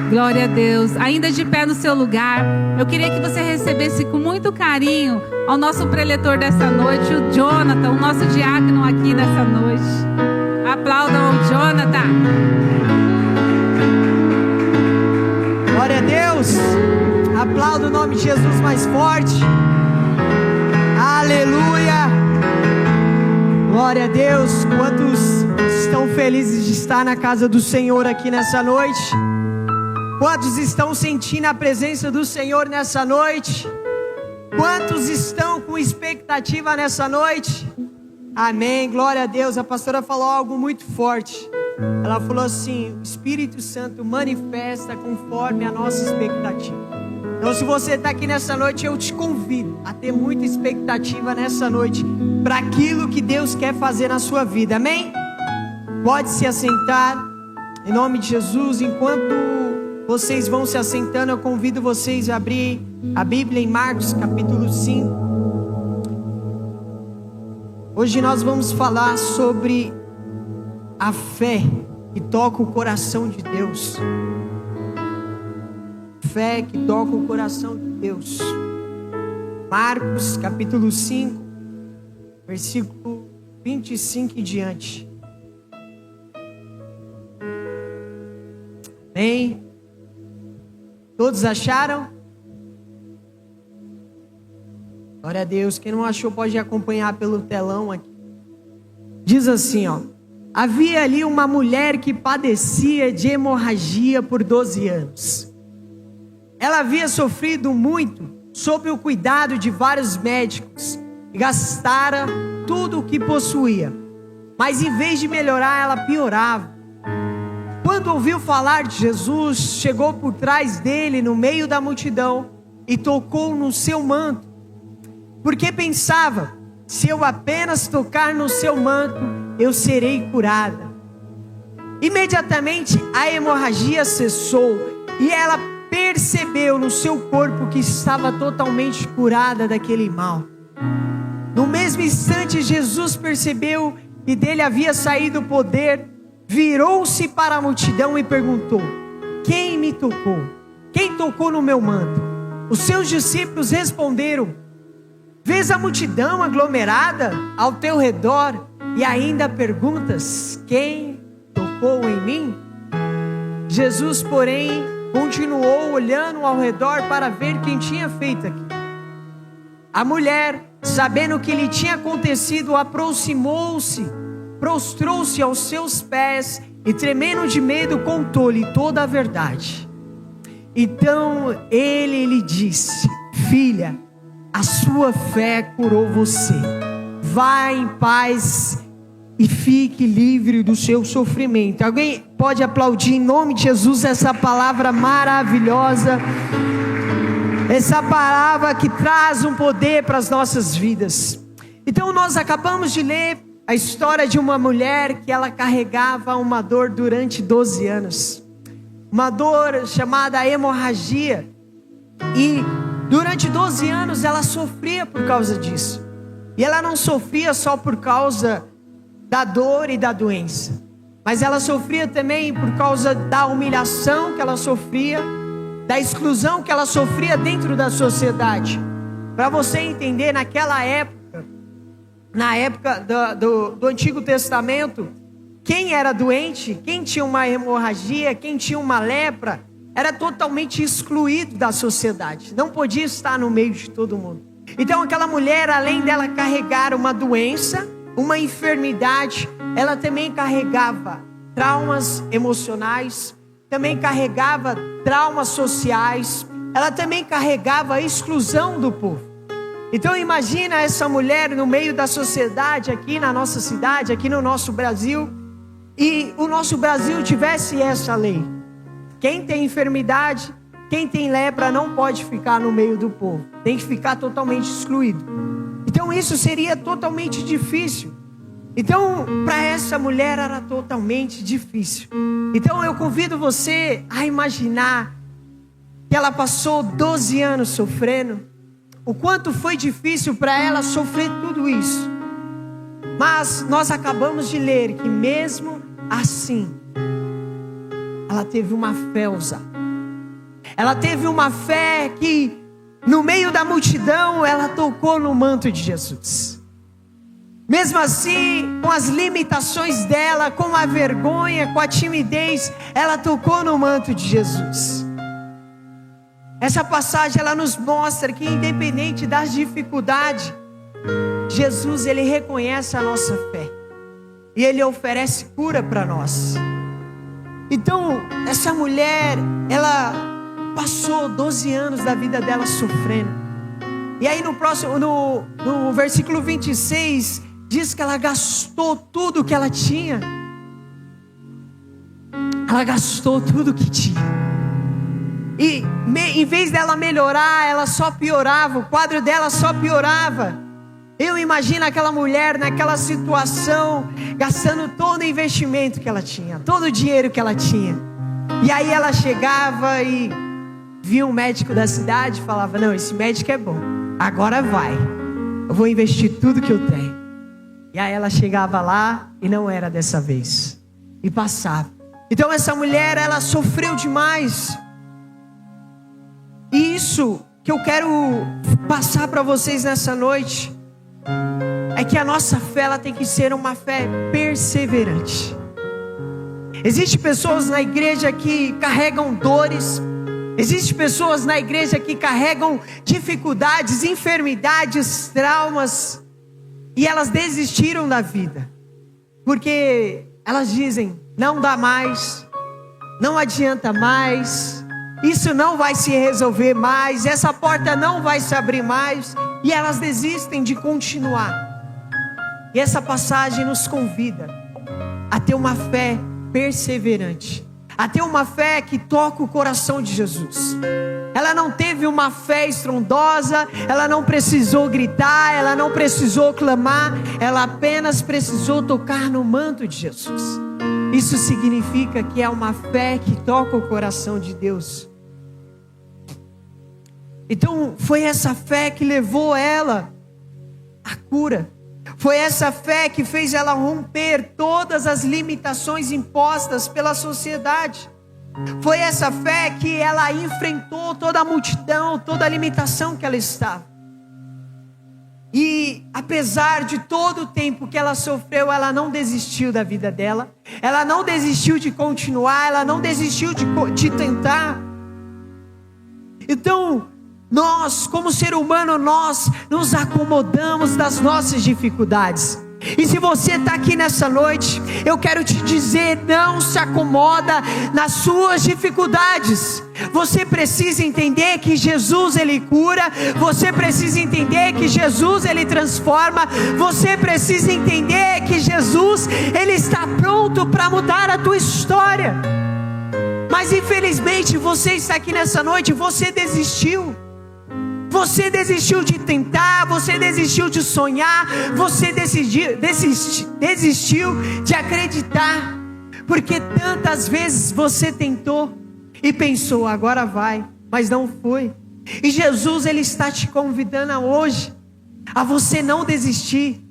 Glória a Deus. Ainda de pé no seu lugar, eu queria que você recebesse com muito carinho ao nosso preletor dessa noite, o Jonathan, o nosso diácono aqui nessa noite. Aplaudam ao Jonathan. Glória a Deus. Aplauda o nome de Jesus mais forte. Aleluia. Glória a Deus. Quantos estão felizes de estar na casa do Senhor aqui nessa noite? Quantos estão sentindo a presença do Senhor nessa noite? Quantos estão com expectativa nessa noite? Amém, glória a Deus. A pastora falou algo muito forte. Ela falou assim: o Espírito Santo manifesta conforme a nossa expectativa. Então, se você está aqui nessa noite, eu te convido a ter muita expectativa nessa noite para aquilo que Deus quer fazer na sua vida, amém? Pode se assentar, em nome de Jesus. Enquanto vocês vão se assentando, eu convido vocês a abrir a Bíblia em Marcos capítulo 5. Hoje nós vamos falar sobre a fé que toca o coração de Deus. Fé que toca o coração de Deus. Marcos capítulo 5, versículo 25 em diante. Amém? Todos acharam? Glória a Deus. Quem não achou pode acompanhar pelo telão aqui. Diz assim, ó: havia ali uma mulher que padecia de hemorragia por 12 anos. Ela havia sofrido muito sob o cuidado de vários médicos e gastara tudo o que possuía, mas em vez de melhorar, ela piorava. Quando ouviu falar de Jesus, chegou por trás dele no meio da multidão e tocou no seu manto, porque pensava: se eu apenas tocar no seu manto, eu serei curada. Imediatamente a hemorragia cessou e ela percebeu no seu corpo que estava totalmente curada daquele mal. No mesmo instante, Jesus percebeu que dele havia saído o poder, virou-se para a multidão e perguntou: quem me tocou? Quem tocou no meu manto? Os seus discípulos responderam: vês a multidão aglomerada ao teu redor e ainda perguntas: quem tocou em mim? Jesus, porém, continuou olhando ao redor para ver quem tinha feito aquilo. A mulher, sabendo o que lhe tinha acontecido, aproximou-se, prostrou-se aos seus pés e, tremendo de medo, contou-lhe toda a verdade. Então ele lhe disse: filha, a sua fé curou você. Vá em paz e fique livre do seu sofrimento. Alguém pode aplaudir em nome de Jesus essa palavra maravilhosa, essa palavra que traz um poder para as nossas vidas. Então nós acabamos de ler a história de uma mulher que ela carregava uma dor durante 12 anos, uma dor chamada hemorragia, e durante 12 anos ela sofria por causa disso. E ela não sofria só por causa da dor e da doença, mas ela sofria também por causa da humilhação que ela sofria, da exclusão que ela sofria dentro da sociedade. Para você entender, naquela época, na época do Antigo Testamento, quem era doente, quem tinha uma hemorragia, quem tinha uma lepra, era totalmente excluído da sociedade, não podia estar no meio de todo mundo. Então aquela mulher, além dela carregar uma doença, uma enfermidade, ela também carregava traumas emocionais, também carregava traumas sociais, ela também carregava a exclusão do povo. Então imagina essa mulher no meio da sociedade, aqui na nossa cidade, aqui no nosso Brasil, e o nosso Brasil tivesse essa lei. Quem tem enfermidade, quem tem lepra não pode ficar no meio do povo, tem que ficar totalmente excluído. Então isso seria totalmente difícil. Então para essa mulher era totalmente difícil. Então eu convido você a imaginar que ela passou 12 anos sofrendo, o quanto foi difícil para ela sofrer tudo isso. Mas nós acabamos de ler que mesmo assim, ela teve uma fé ousada. Ela teve uma fé que no meio da multidão ela tocou no manto de Jesus. Mesmo assim, com as limitações dela, com a vergonha, com a timidez, ela tocou no manto de Jesus. Essa passagem ela nos mostra que independente das dificuldades, Jesus ele reconhece a nossa fé e ele oferece cura para nós. Então essa mulher, ela passou 12 anos da vida dela sofrendo. E aí no versículo 26 diz que ela gastou tudo que ela tinha. Ela gastou tudo que tinha. E em vez dela melhorar, ela só piorava, o quadro dela só piorava. Eu imagino aquela mulher naquela situação, gastando todo o investimento que ela tinha, todo o dinheiro que ela tinha. E aí ela chegava e via um médico da cidade e falava: não, esse médico é bom, agora vai, eu vou investir tudo que eu tenho. E aí ela chegava lá e não era dessa vez, e passava. Então essa mulher, ela sofreu demais. E isso que eu quero passar para vocês nessa noite é que a nossa fé ela tem que ser uma fé perseverante. Existem pessoas na igreja que carregam dores, existem pessoas na igreja que carregam dificuldades, enfermidades, traumas, e elas desistiram da vida, porque elas dizem: não dá mais, não adianta mais, isso não vai se resolver mais, essa porta não vai se abrir mais, e elas desistem de continuar. E essa passagem nos convida a ter uma fé perseverante, a ter uma fé que toca o coração de Jesus. Ela não teve uma fé estrondosa, ela não precisou gritar, ela não precisou clamar, ela apenas precisou tocar no manto de Jesus. Isso significa que é uma fé que toca o coração de Deus. Então foi essa fé que levou ela à cura. Foi essa fé que fez ela romper todas as limitações impostas pela sociedade. Foi essa fé que ela enfrentou toda a multidão, toda a limitação que ela estava. E apesar de todo o tempo que ela sofreu, ela não desistiu da vida dela. Ela não desistiu de continuar, ela não desistiu de tentar. Então, nós, como ser humano, nós nos acomodamos das nossas dificuldades. E se você está aqui nessa noite, eu quero te dizer: não se acomoda nas suas dificuldades. Você precisa entender que Jesus ele cura. Você precisa entender que Jesus ele transforma. Você precisa entender que Jesus ele está pronto para mudar a tua história. Mas infelizmente você está aqui nessa noite, você desistiu. Você desistiu de tentar, você desistiu de sonhar, você desistiu de acreditar, porque tantas vezes você tentou e pensou: agora vai, mas não foi. E Jesus ele está te convidando hoje a você não desistir,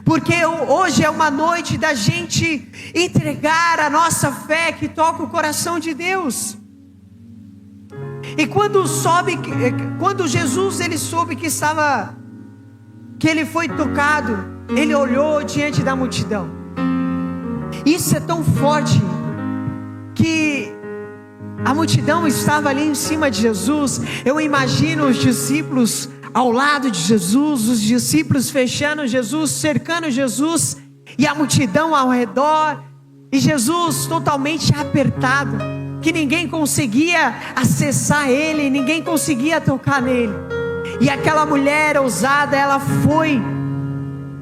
porque hoje é uma noite da gente entregar a nossa fé que toca o coração de Deus. E quando Jesus ele soube que ele foi tocado, ele olhou diante da multidão. Isso é tão forte que a multidão estava ali em cima de Jesus. Eu imagino os discípulos ao lado de Jesus, os discípulos fechando Jesus, cercando Jesus, e a multidão ao redor, e Jesus totalmente apertado, que ninguém conseguia acessar ele, ninguém conseguia tocar nele. E aquela mulher ousada, ela foi,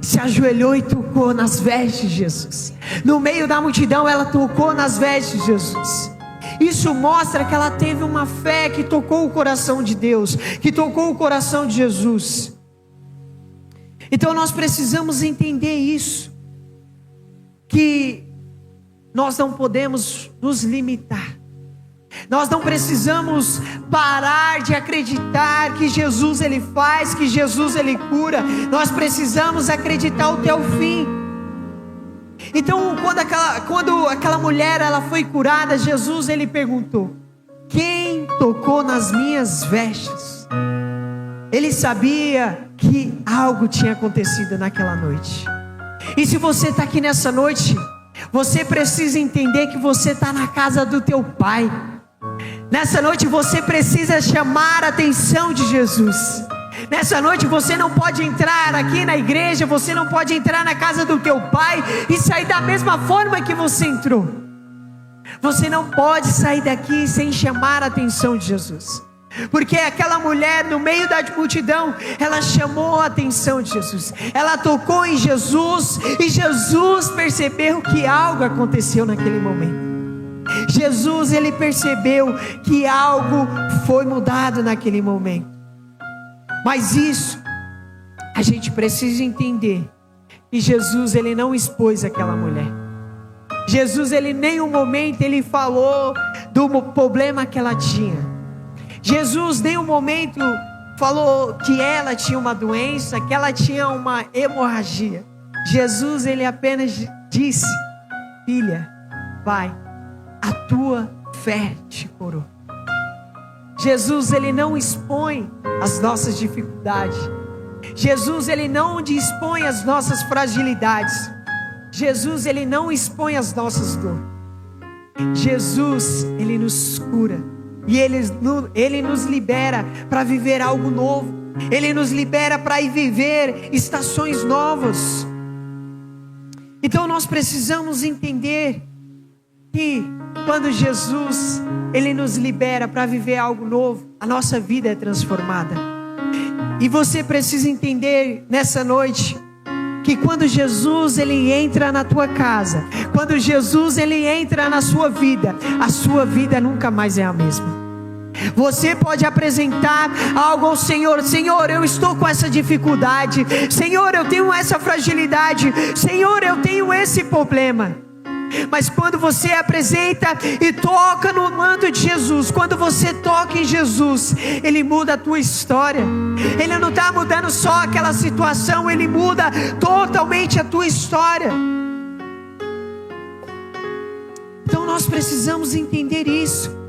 se ajoelhou e tocou nas vestes de Jesus. No meio da multidão, ela tocou nas vestes de Jesus. Isso mostra que ela teve uma fé que tocou o coração de Deus, que tocou o coração de Jesus. Então nós precisamos entender isso, que nós não podemos nos limitar. Nós não precisamos parar de acreditar que Jesus Ele faz, que Jesus Ele cura. Nós precisamos acreditar até o fim. Então quando aquela mulher ela foi curada, Jesus Ele perguntou: quem tocou nas minhas vestes? Ele sabia que algo tinha acontecido naquela noite. E se você está aqui nessa noite, você precisa entender que você está na casa do teu Pai. Nessa noite você precisa chamar a atenção de Jesus. Nessa noite você não pode entrar aqui na igreja, você não pode entrar na casa do teu Pai e sair da mesma forma que você entrou. Você não pode sair daqui sem chamar a atenção de Jesus. Porque aquela mulher no meio da multidão, ela chamou a atenção de Jesus. Ela tocou em Jesus e Jesus percebeu que algo aconteceu naquele momento. Jesus, Ele percebeu que algo foi mudado naquele momento. Mas isso, a gente precisa entender que Jesus, Ele não expôs aquela mulher. Jesus, Ele em nenhum momento Ele falou do problema que ela tinha. Jesus em nenhum momento falou que ela tinha uma doença, que ela tinha uma hemorragia. Jesus, Ele apenas disse: filha, vai, a tua fé te curou. Jesus, Ele não expõe as nossas dificuldades. Jesus, Ele não expõe as nossas fragilidades. Jesus, Ele não expõe as nossas dores. Jesus, Ele nos cura. E Ele nos libera para viver algo novo. Ele nos libera para ir viver estações novas. Então nós precisamos entender que quando Jesus Ele nos libera para viver algo novo, a nossa vida é transformada. E você precisa entender nessa noite que quando Jesus Ele entra na tua casa, quando Jesus Ele entra na sua vida, a sua vida nunca mais é a mesma. Você pode apresentar algo ao Senhor: Senhor, eu estou com essa dificuldade, Senhor, eu tenho essa fragilidade, Senhor, eu tenho esse problema. Mas quando você apresenta e toca no manto de Jesus, quando você toca em Jesus, Ele muda a tua história. Ele não está mudando só aquela situação, Ele muda totalmente a tua história. Então nós precisamos entender isso,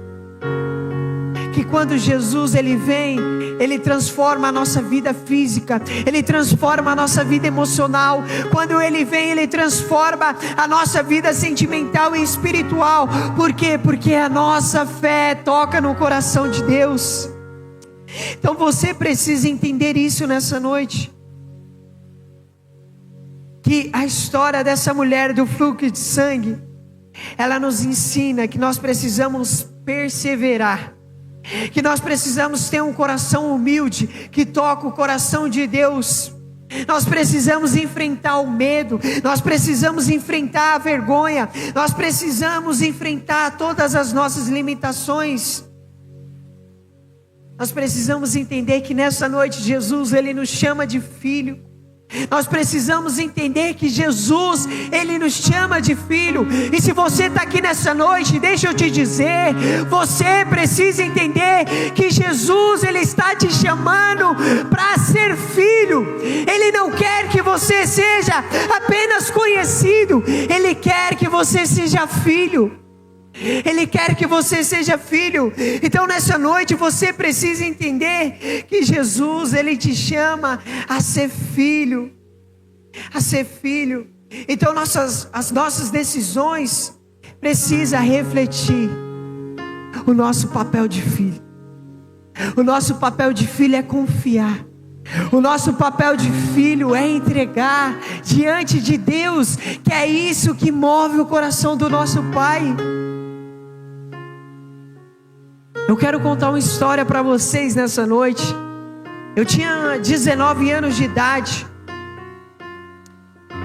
que quando Jesus Ele vem, Ele transforma a nossa vida física, Ele transforma a nossa vida emocional. Quando Ele vem, Ele transforma a nossa vida sentimental e espiritual. Por quê? Porque a nossa fé toca no coração de Deus. Então você precisa entender isso nessa noite, que a história dessa mulher do fluxo de sangue, ela nos ensina que nós precisamos perseverar, que nós precisamos ter um coração humilde, que toca o coração de Deus. Nós precisamos enfrentar o medo, nós precisamos enfrentar a vergonha, nós precisamos enfrentar todas as nossas limitações. Nós precisamos entender que nessa noite Jesus, Ele nos chama de filho. Nós precisamos entender que Jesus, Ele nos chama de filho. E se você está aqui nessa noite, deixa eu te dizer, você precisa entender que Jesus, Ele está te chamando para ser filho. Ele não quer que você seja apenas conhecido, Ele quer que você seja filho. Ele quer que você seja filho. Então nessa noite você precisa entender que Jesus, Ele te chama a ser filho, a ser filho. Então as nossas decisões precisam refletir o nosso papel de filho. O nosso papel de filho é confiar. O nosso papel de filho é entregar diante de Deus, que é isso que move o coração do nosso Pai. Eu quero contar uma história para vocês nessa noite. Eu tinha 19 anos de idade.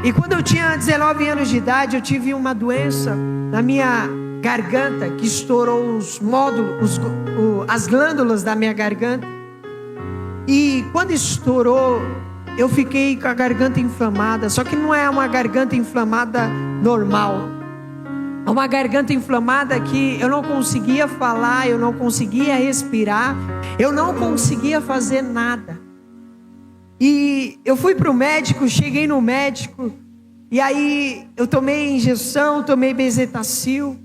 E quando eu tinha 19 anos de idade, eu tive uma doença na minha garganta que estourou os módulos, as glândulas da minha garganta. E quando estourou, eu fiquei com a garganta inflamada. Só que não é uma garganta inflamada normal. É uma garganta inflamada que eu não conseguia falar, eu não conseguia respirar, eu não conseguia fazer nada. E eu fui para o médico, cheguei no médico, e aí eu tomei injeção, tomei Bezetacil.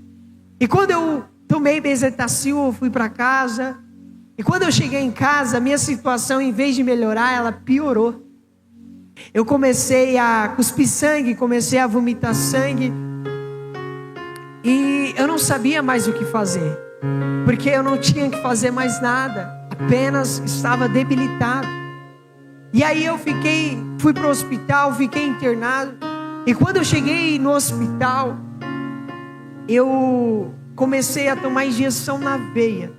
E quando eu tomei Bezetacil, eu fui para casa. E quando eu cheguei em casa, a minha situação, em vez de melhorar, ela piorou. Eu comecei a cuspir sangue, comecei a vomitar sangue. E eu não sabia mais o que fazer, porque eu não tinha que fazer mais nada, apenas estava debilitado. E aí eu fui para o hospital, fiquei internado. E quando eu cheguei no hospital, eu comecei a tomar injeção na veia.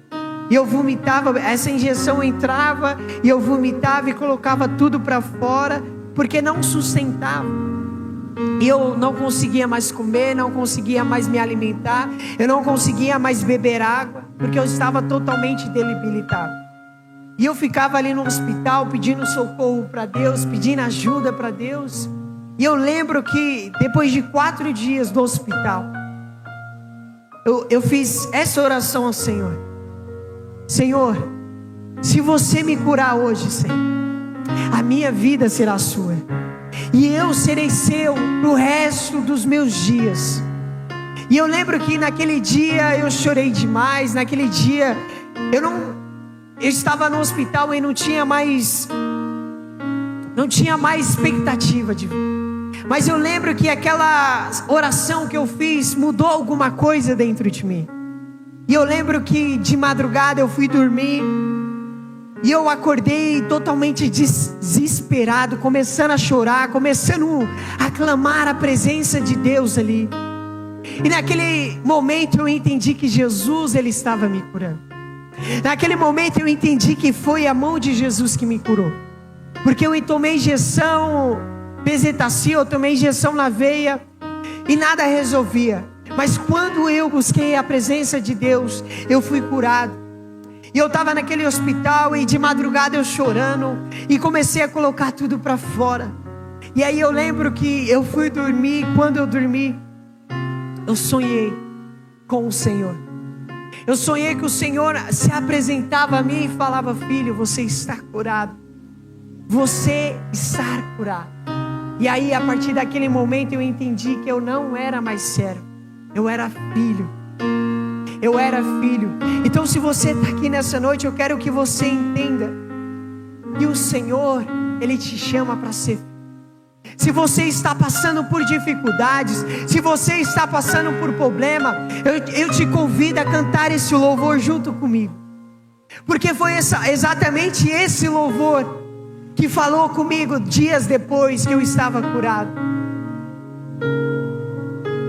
E eu vomitava, essa injeção entrava, e eu vomitava e colocava tudo para fora, porque não sustentava. E eu não conseguia mais comer, não conseguia mais me alimentar, eu não conseguia mais beber água, porque eu estava totalmente debilitado. E eu ficava ali no hospital pedindo socorro para Deus, pedindo ajuda para Deus. E eu lembro que depois de 4 dias no hospital, eu fiz essa oração ao Senhor. Senhor, se você me curar hoje, Senhor, a minha vida será sua. E eu serei seu pro resto dos meus dias. E eu lembro que naquele dia eu chorei demais. Naquele dia eu estava no hospital e não tinha mais expectativa de vir. Mas eu lembro que aquela oração que eu fiz mudou alguma coisa dentro de mim. E eu lembro que de madrugada eu fui dormir e eu acordei totalmente desesperado, começando a chorar, começando a clamar a presença de Deus ali. E naquele momento eu entendi que Jesus, Ele estava me curando. Naquele momento eu entendi que foi a mão de Jesus que me curou. Porque eu tomei injeção Bezetacil, eu tomei injeção na veia e nada resolvia. Mas quando eu busquei a presença de Deus, eu fui curado. E eu estava naquele hospital e de madrugada eu chorando e comecei a colocar tudo para fora. E aí eu lembro que eu fui dormir. Quando eu dormi, eu sonhei com o Senhor. Eu sonhei que o Senhor se apresentava a mim e falava: filho, você está curado. Você está curado. E aí a partir daquele momento eu entendi que eu não era mais servo, eu era filho. Eu era filho. Então se você está aqui nessa noite, eu quero que você entenda que o Senhor, Ele te chama para ser filho. Se você está passando por dificuldades, se você está passando por problema, eu te convido a cantar esse louvor junto comigo. Porque foi exatamente esse louvor que falou comigo dias depois que eu estava curado.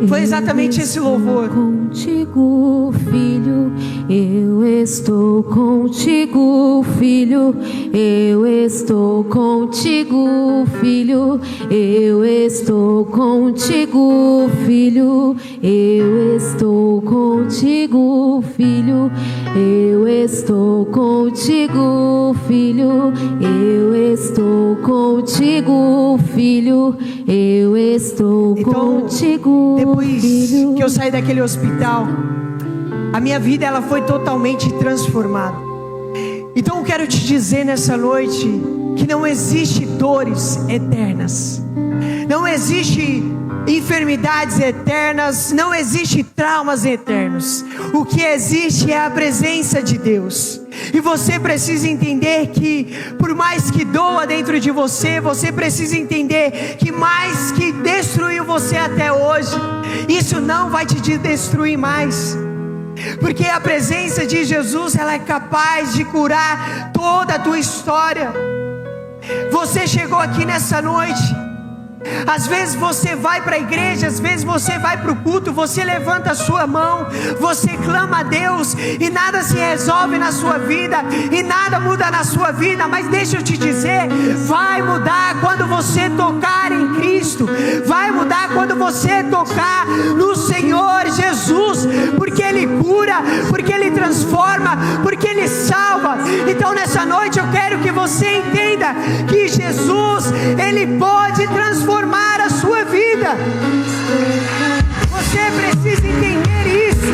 Foi exatamente esse louvor. Contigo, filho, eu estou contigo, filho, eu estou contigo, filho, eu estou contigo, filho, eu estou contigo, filho, eu estou contigo, filho, eu estou contigo, filho, eu estou contigo. Depois que eu saí daquele hospital, a minha vida ela foi totalmente transformada. Então eu quero te dizer nessa noite que não existe dores eternas, não existe enfermidades eternas, não existe traumas eternos. O que existe é a presença de Deus. E você precisa entender que por mais que doa dentro de você, você precisa entender que mais que destruiu você até hoje, isso não vai te destruir mais. Porque a presença de Jesus, ela é capaz de curar toda a tua história. Você chegou aqui nessa noite Às vezes você vai para a igreja, às vezes você vai para o culto, você levanta a sua mão, você clama a Deus e nada se resolve na sua vida e nada muda na sua vida. Mas deixa eu te dizer, vai mudar quando você tocar em Cristo, vai mudar quando você tocar no Senhor Jesus, porque Ele cura, porque Ele transforma, porque Ele salva. Então nessa noite eu quero que você entenda que Jesus, Ele pode transformar a sua vida. Você precisa entender isso.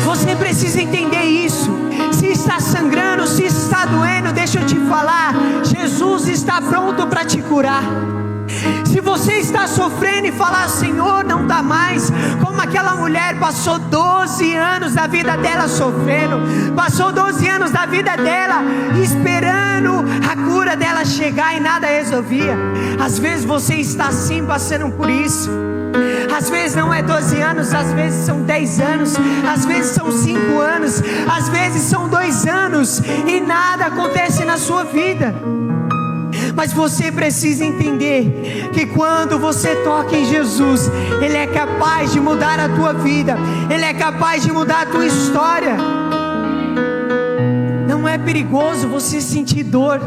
Você precisa entender isso. Se está sangrando, se está doendo, deixa eu te falar, Jesus está pronto para te curar. Se você está sofrendo e falar, Senhor, não dá mais, como aquela mulher passou 12 anos da vida dela sofrendo, passou 12 anos da vida dela esperando a cura dela chegar e nada resolvia. Às vezes você está assim passando por isso. Às vezes não é 12 anos, às vezes são 10 anos, às vezes são 5 anos, às vezes são 2 anos e nada acontece na sua vida. Mas você precisa entender que quando você toca em Jesus, Ele é capaz de mudar a tua vida, Ele é capaz de mudar a tua história. Não é perigoso você sentir dor,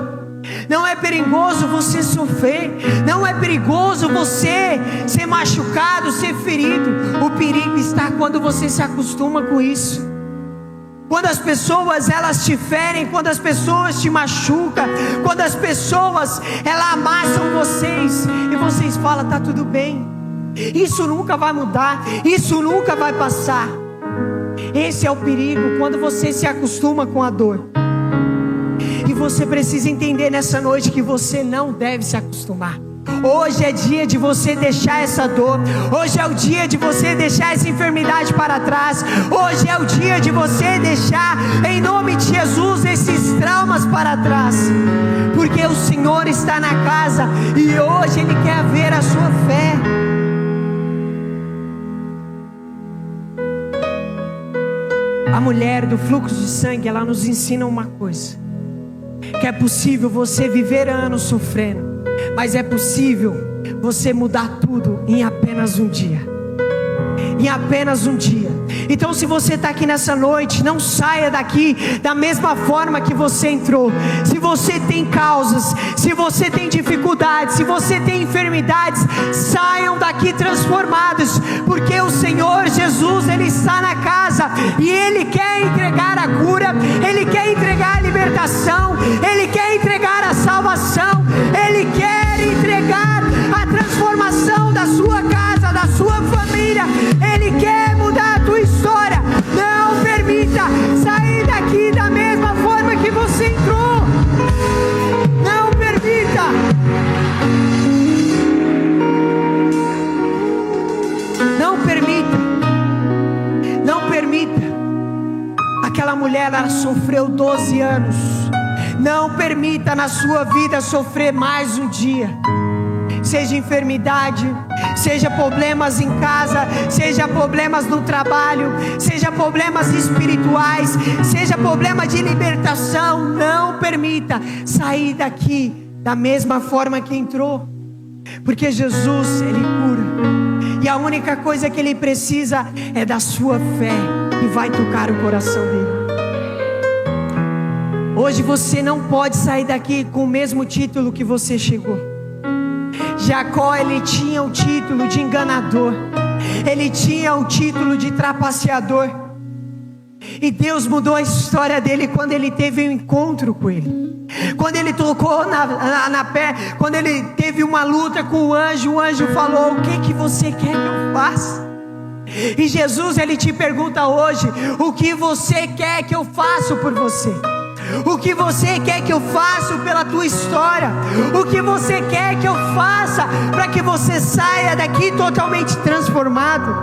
não é perigoso você sofrer, não é perigoso você ser machucado, ser ferido. O perigo está quando você se acostuma com isso. Quando as pessoas elas te ferem, quando as pessoas te machucam, quando as pessoas elas amassam vocês e vocês falam, tá tudo bem, isso nunca vai mudar, isso nunca vai passar. Esse é o perigo, quando você se acostuma com a dor. E você precisa entender nessa noite que você não deve se acostumar. Hoje é dia de você deixar essa dor. Hoje é o dia de você deixar essa enfermidade para trás. Hoje é o dia de você deixar, em nome de Jesus, esses traumas para trás. Porque o Senhor está na casa e hoje Ele quer ver a sua fé. A mulher do fluxo de sangue, ela nos ensina uma coisa: que é possível você viver anos sofrendo, mas é possível você mudar tudo em apenas um dia. Em apenas um dia. Então se você está aqui nessa noite, não saia daqui da mesma forma que você entrou. Se você tem causas, se você tem dificuldades, se você tem enfermidades, saiam daqui transformados, porque o Senhor Jesus, Ele está na casa e Ele quer entregar a cura, Ele quer entregar a libertação, Ele quer entregar a salvação, Ele quer entregar a transformação da sua casa, da sua família. Ele quer mudar a tua história. Não permita sair daqui da mesma forma que você entrou. Não permita. Não permita. Não permita. Aquela mulher, ela sofreu 12 anos. Não permita na sua vida sofrer mais um dia. Seja enfermidade, seja problemas em casa, seja problemas no trabalho, seja problemas espirituais, seja problema de libertação. Não permita sair daqui da mesma forma que entrou, porque Jesus, Ele cura, e a única coisa que Ele precisa é da sua fé, que vai tocar o coração dele. Hoje você não pode sair daqui com o mesmo título que você chegou. Jacó, ele tinha o título de enganador, ele tinha o título de trapaceador, e Deus mudou a história dele quando ele teve um encontro com ele. Quando ele tocou na pé, quando ele teve uma luta com o anjo falou: o que você quer que eu faça? E Jesus, ele te pergunta hoje: o que você quer que eu faça por você? O que você quer que eu faça pela tua história? O que você quer que eu faça para que você saia daqui totalmente transformado?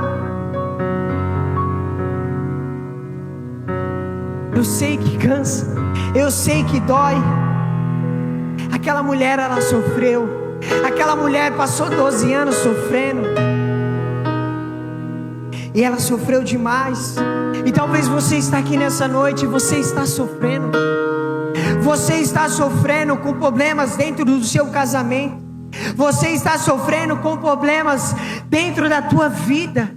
Eu sei que cansa, eu sei que dói. Aquela mulher, ela sofreu. Aquela mulher passou 12 anos sofrendo, e ela sofreu demais. E talvez você está aqui nessa noite e você está sofrendo. Você está sofrendo com problemas dentro do seu casamento. Você está sofrendo com problemas dentro da tua vida,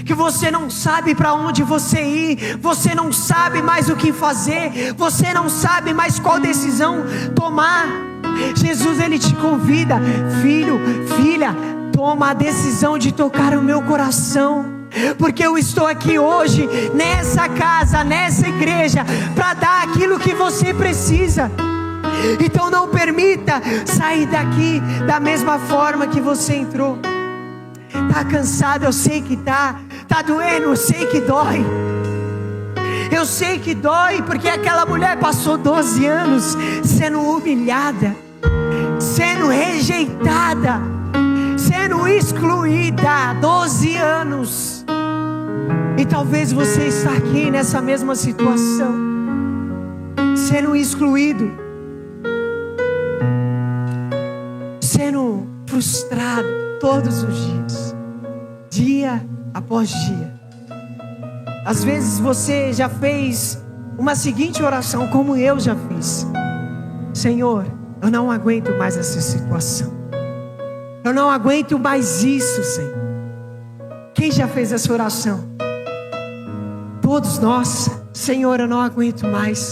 que você não sabe para onde você ir, você não sabe mais o que fazer, você não sabe mais qual decisão tomar. Jesus, Ele te convida: filho, filha, toma a decisão de tocar o meu coração, porque eu estou aqui hoje, nessa casa, nessa igreja, para dar aquilo que você precisa. Então não permita sair daqui da mesma forma que você entrou. Tá cansado, eu sei que tá doendo, eu sei que dói. Eu sei que dói, porque aquela mulher passou 12 anos sendo humilhada, sendo rejeitada, sendo excluída. 12 anos. E talvez você está aqui nessa mesma situação, sendo excluído, sendo frustrado todos os dias, dia após dia. Às vezes você já fez uma seguinte oração, como eu já fiz: Senhor, eu não aguento mais essa situação, eu não aguento mais isso, Senhor. Quem já fez essa oração? Todos nós. Senhor, eu não aguento mais,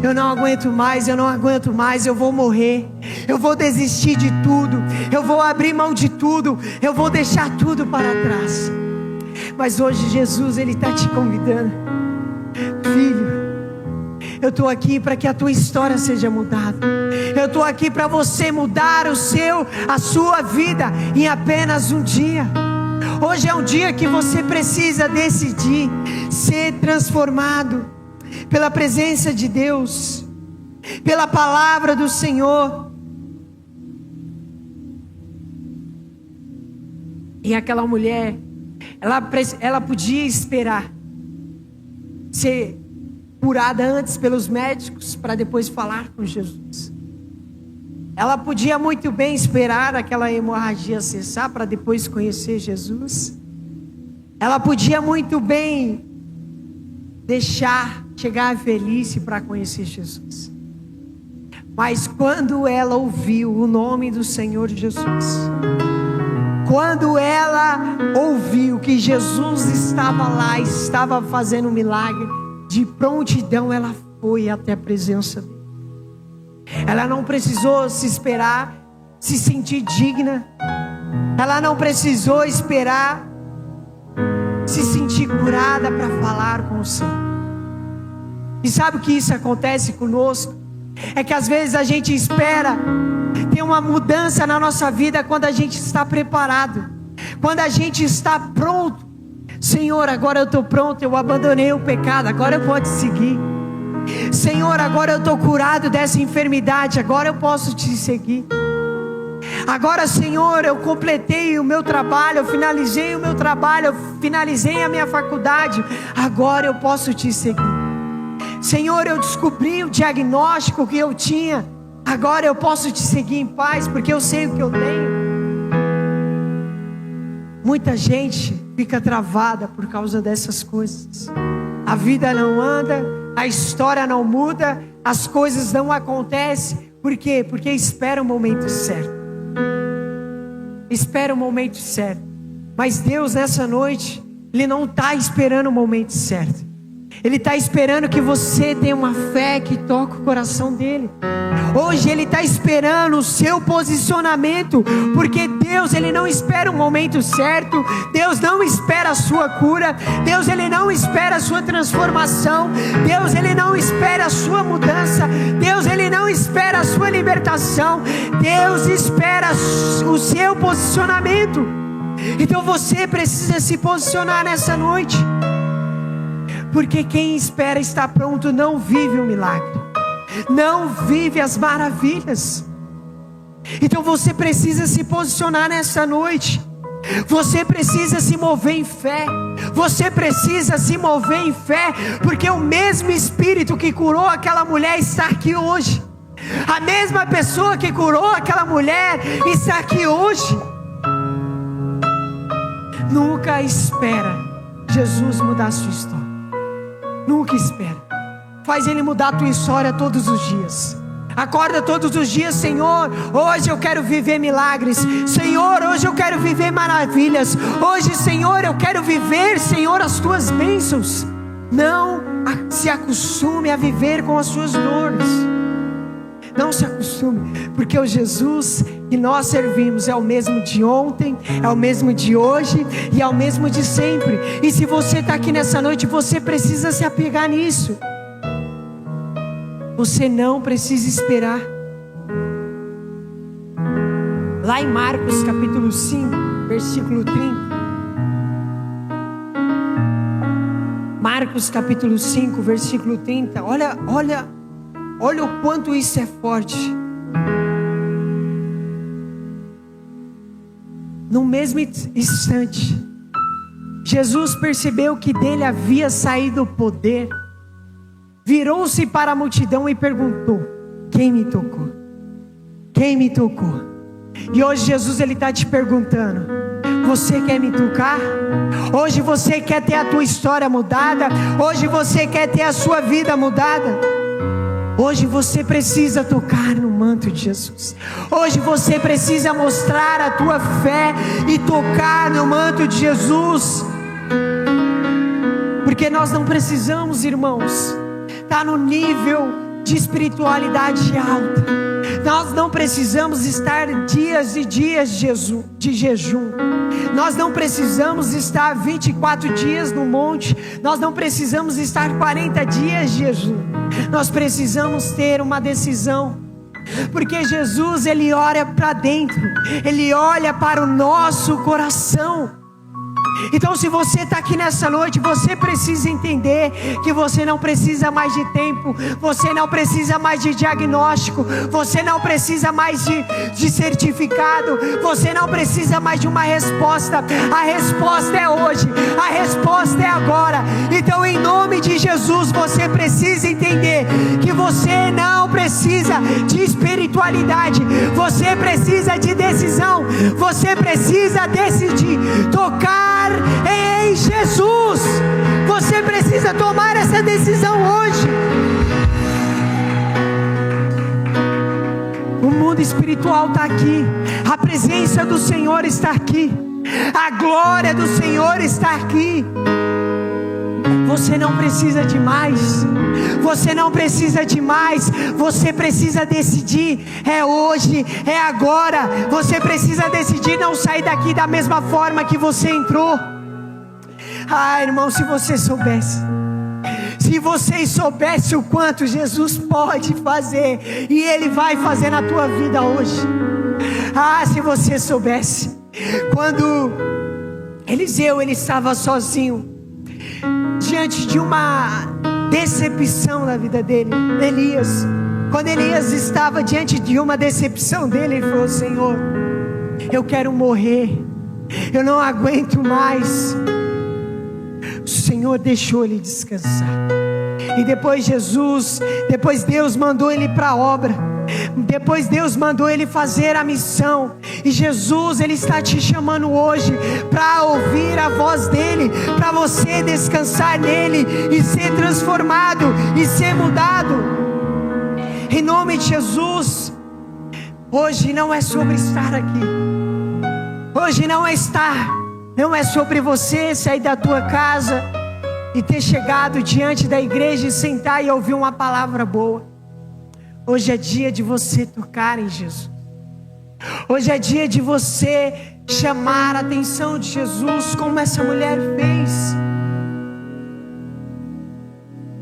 eu não aguento mais, eu não aguento mais, eu vou morrer, eu vou desistir de tudo, eu vou abrir mão de tudo, eu vou deixar tudo para trás. Mas hoje Jesus, Ele está te convidando: filho, eu estou aqui para que a tua história seja mudada. Eu estou aqui para você mudar a sua vida em apenas um dia. Hoje é um dia que você precisa decidir ser transformado pela presença de Deus, pela palavra do Senhor. E aquela mulher, ela podia esperar ser curada antes pelos médicos para depois falar com Jesus. Ela podia muito bem esperar aquela hemorragia cessar para depois conhecer Jesus. Ela podia muito bem deixar chegar a velhice para conhecer Jesus. Mas quando ela ouviu o nome do Senhor Jesus, quando ela ouviu que Jesus estava lá, estava fazendo um milagre, de prontidão ela foi até a presença dele. Ela não precisou se esperar, se sentir digna. Ela não precisou esperar se sentir curada para falar com o Senhor. E sabe o que isso acontece conosco? É que às vezes a gente espera ter uma mudança na nossa vida quando a gente está preparado, quando a gente está pronto. Senhor, agora eu estou pronto, eu abandonei o pecado, agora eu posso seguir. Senhor, agora eu estou curado dessa enfermidade, agora eu posso te seguir. Agora, Senhor, eu completei o meu trabalho, eu finalizei o meu trabalho, eu finalizei a minha faculdade, agora eu posso te seguir. Senhor, eu descobri o diagnóstico que eu tinha, agora eu posso te seguir em paz, porque eu sei o que eu tenho. Muita gente fica travada por causa dessas coisas. A vida não anda, a história não muda, as coisas não acontecem. Por quê? Porque espera o momento certo. Espera o momento certo. Mas Deus nessa noite, Ele não está esperando o momento certo. Ele está esperando que você tenha uma fé que toque o coração dele. Hoje Ele está esperando o seu posicionamento, porque Deus, Ele não espera o momento certo. Deus não espera a sua cura. Deus, Ele não espera a sua transformação. Deus, Ele não espera a sua mudança. Deus, Ele não espera a sua libertação. Deus espera o seu posicionamento. Então você precisa se posicionar nessa noite, porque quem espera estar pronto não vive o milagre, não vive as maravilhas. Então você precisa se posicionar nessa noite. Você precisa se mover em fé. Você precisa se mover em fé, porque o mesmo Espírito que curou aquela mulher está aqui hoje. A mesma pessoa que curou aquela mulher está aqui hoje. Nunca espera Jesus mudar a sua história. Nunca espera. Faz Ele mudar a tua história todos os dias. Acorda todos os dias: Senhor, hoje eu quero viver milagres. Senhor, hoje eu quero viver maravilhas. Hoje, Senhor, eu quero viver, Senhor, as tuas bênçãos. Não se acostume a viver com as suas dores. Não se acostume, porque o Jesus que nós servimos é o mesmo de ontem, é o mesmo de hoje e é o mesmo de sempre. E se você está aqui nessa noite, você precisa se apegar nisso. Você não precisa esperar. Lá em Marcos capítulo 5, versículo 30. Marcos capítulo 5, versículo 30. Olha o quanto isso é forte. No mesmo instante, Jesus percebeu que dele havia saído o poder. Virou-se para a multidão e perguntou: quem me tocou? Quem me tocou? E hoje Jesus está te perguntando: você quer me tocar? Hoje você quer ter a tua história mudada? Hoje você quer ter a sua vida mudada? Hoje você precisa tocar no manto de Jesus. Hoje você precisa mostrar a tua fé e tocar no manto de Jesus. Porque nós não precisamos, irmãos, estar no nível de espiritualidade alta. Nós não precisamos estar dias e dias de jejum. Nós não precisamos estar 24 dias no monte. Nós não precisamos estar 40 dias de jejum. Nós precisamos ter uma decisão. Porque Jesus, Ele olha para dentro. Ele olha para o nosso coração. Então, se você está aqui nessa noite, você precisa entender que você não precisa mais de tempo, você não precisa mais de diagnóstico, você não precisa mais de certificado, você não precisa mais de uma resposta. A resposta é hoje, a resposta é agora. Então, em nome de Jesus, você precisa entender que você não precisa de espiritualidade, você precisa de decisão, você precisa decidir tocar em Jesus. Você precisa tomar essa decisão hoje. O mundo espiritual está aqui, a presença do Senhor está aqui, a glória do Senhor está aqui. Você não precisa de mais. Você não precisa de mais. Você precisa decidir. É hoje, é agora. Você precisa decidir não sair daqui da mesma forma que você entrou. Ah, irmão, se você soubesse. Se vocês soubessem o quanto Jesus pode fazer, e Ele vai fazer na tua vida hoje. Ah, se você soubesse. Quando Eliseu, ele estava sozinho, diante de uma decepção na vida dele. Elias, quando Elias estava diante de uma decepção dele, ele falou: Senhor, eu quero morrer, eu não aguento mais. O Senhor deixou ele descansar. E depois Deus mandou ele para a obra. Depois Deus mandou ele fazer a missão. E Jesus, Ele está te chamando hoje para ouvir a voz dEle, para você descansar nele e ser transformado e ser mudado. Em nome de Jesus. Hoje não é sobre estar aqui. Hoje não é sobre você sair da tua casa e ter chegado diante da igreja e sentar e ouvir uma palavra boa. Hoje é dia de você tocar em Jesus. Hoje é dia de você chamar a atenção de Jesus, como essa mulher fez.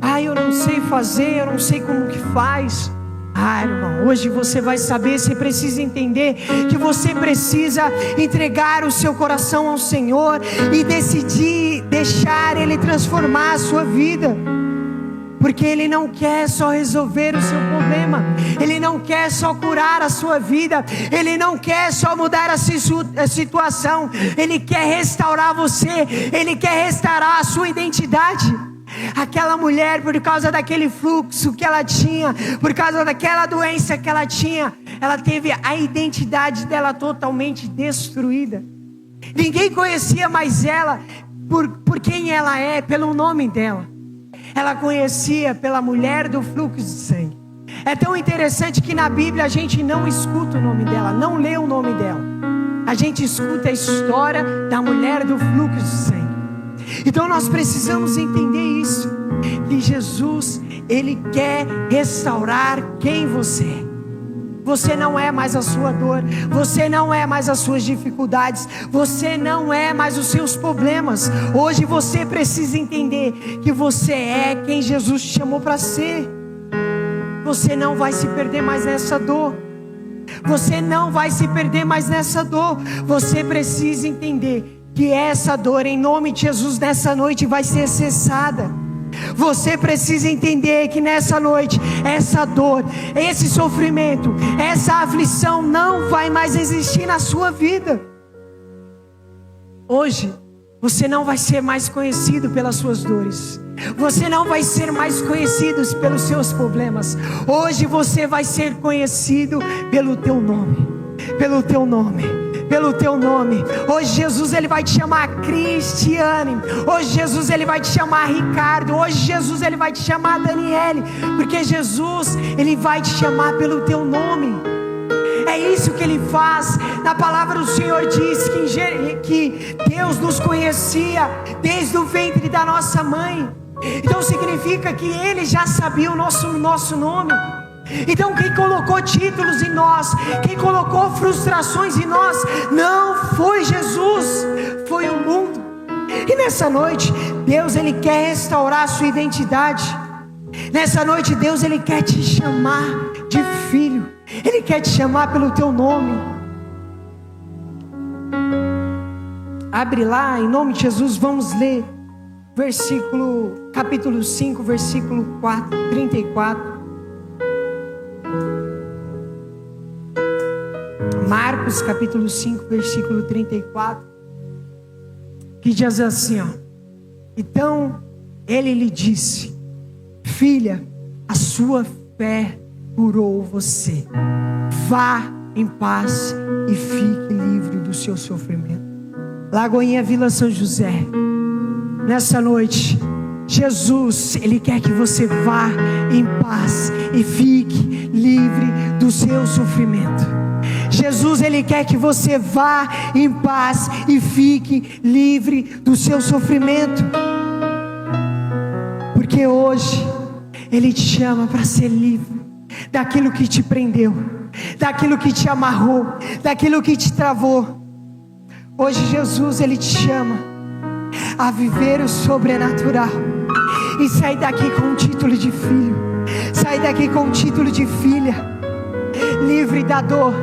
Ah, eu não sei fazer, eu não sei como que faz. Ah, irmão, hoje você vai saber. Você precisa entender que você precisa entregar o seu coração ao Senhor e decidir deixar Ele transformar a sua vida. Porque Ele não quer só resolver o seu problema, Ele não quer só curar a sua vida, Ele não quer só mudar a situação, Ele quer restaurar você, Ele quer restaurar a sua identidade. Aquela mulher, por causa daquele fluxo que ela tinha, por causa daquela doença que ela tinha, ela teve a identidade dela totalmente destruída. Ninguém conhecia mais ela por quem ela é, pelo nome dela. ela conhecia pela mulher do fluxo de sangue. É tão interessante que na Bíblia a gente não escuta o nome dela, não lê o nome dela. A gente escuta a história da mulher do fluxo de sangue. Então nós precisamos entender isso, que Jesus, Ele quer restaurar quem você é. Você não é mais a sua dor, você não é mais as suas dificuldades, você não é mais os seus problemas. Hoje você precisa entender que você é quem Jesus te chamou para ser. Você não vai se perder mais nessa dor. Você não vai se perder mais nessa dor. Você precisa entender que essa dor, em nome de Jesus, nessa noite vai ser cessada. Você precisa entender que nessa noite, essa dor, esse sofrimento, essa aflição não vai mais existir na sua vida. Hoje, você não vai ser mais conhecido pelas suas dores. Você não vai ser mais conhecido pelos seus problemas. Hoje você vai ser conhecido pelo teu nome. Pelo teu nome. Pelo teu nome. Hoje Jesus, Ele vai te chamar Cristiane. Hoje Jesus, Ele vai te chamar Ricardo. Hoje Jesus, Ele vai te chamar Daniele. Porque Jesus, Ele vai te chamar pelo teu nome. É isso que Ele faz. Na palavra do Senhor diz que Deus nos conhecia desde o ventre da nossa mãe. Então significa que Ele já sabia o nosso nome. Então quem colocou títulos em nós, quem colocou frustrações em nós, não foi Jesus, foi o mundo. E nessa noite, Deus, Ele quer restaurar a sua identidade. Nessa noite, Deus, Ele quer te chamar de filho. Ele quer te chamar pelo teu nome. Abre lá, em nome de Jesus, vamos ler capítulo 5, versículo 34. Marcos capítulo 5, versículo 34, que diz assim, ó: então ele lhe disse: filha, a sua fé curou você, vá em paz e fique livre do seu sofrimento. Lagoinha Vila São José, nessa noite, Jesus, Ele quer que você vá em paz e fique livre do seu sofrimento. Jesus, Ele quer que você vá em paz e fique livre do seu sofrimento. Porque hoje Ele te chama para ser livre daquilo que te prendeu, daquilo que te amarrou, daquilo que te travou. Hoje Jesus, Ele te chama a viver o sobrenatural e sair daqui com o título de filho, sair daqui com o título de filha, livre da dor,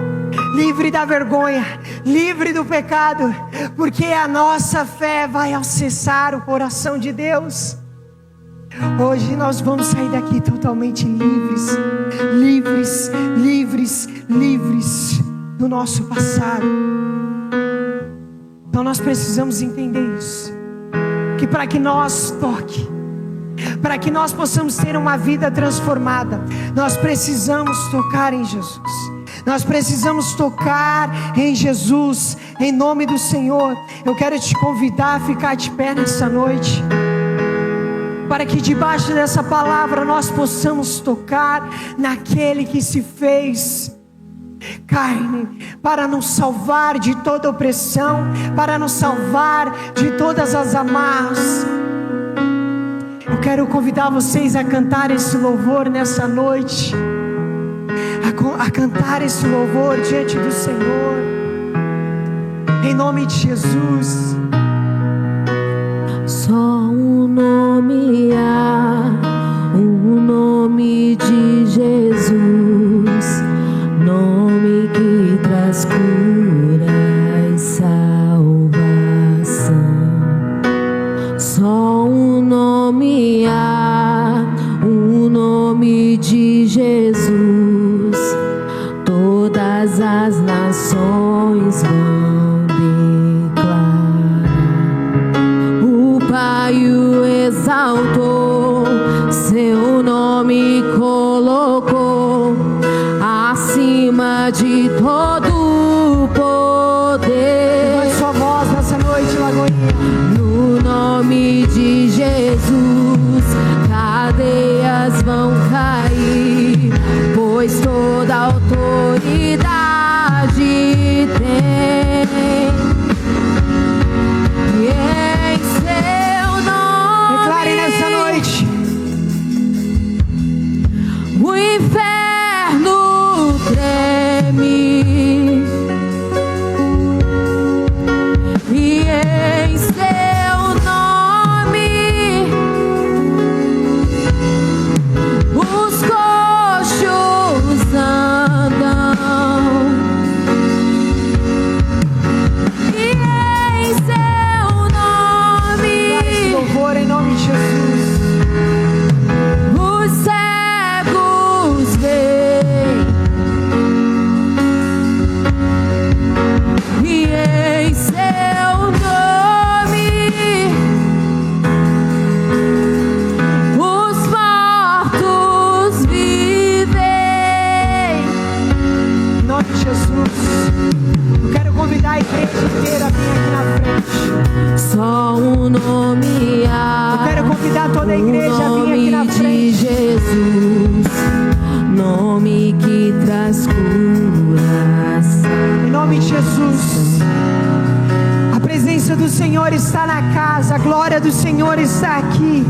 livre da vergonha, livre do pecado, porque a nossa fé vai acessar o coração de Deus. Hoje nós vamos sair daqui totalmente livres, livres, livres, livres do nosso passado. Então nós precisamos entender isso, que para que nós para que nós possamos ter uma vida transformada, nós precisamos tocar em Jesus. Nós precisamos tocar em Jesus, em nome do Senhor. Eu quero te convidar a ficar de pé nessa noite, para que debaixo dessa palavra nós possamos tocar naquele que se fez carne, para nos salvar de toda opressão, para nos salvar de todas as amarras. Eu quero convidar vocês a cantar esse louvor nessa noite, a cantar esse louvor diante do Senhor, em nome de Jesus. Só um nome há, o nome de Jesus, nome que traz cura e salvação. Só um nome há, o nome de Jesus, todas as nações vão declarar. O Pai o exaltou, seu nome colocou acima de todo o poder. Levante sua voz nessa noite, Lagoinha. No nome de Jesus, inferno treme, e em seu nome os coxos andam, e em seu nome Louvor em nome de Jesus. os cegos veem, e em seu nome os mortos vivem. Em nome de Jesus. Eu quero convidar a igreja inteira a vir aqui na frente. Só um nome há. Eu quero convidar toda a igreja a vir O aqui na nome de frente. Jesus, nome que traz cura. Em nome de Jesus. A presença do Senhor está na casa. A glória do Senhor está aqui.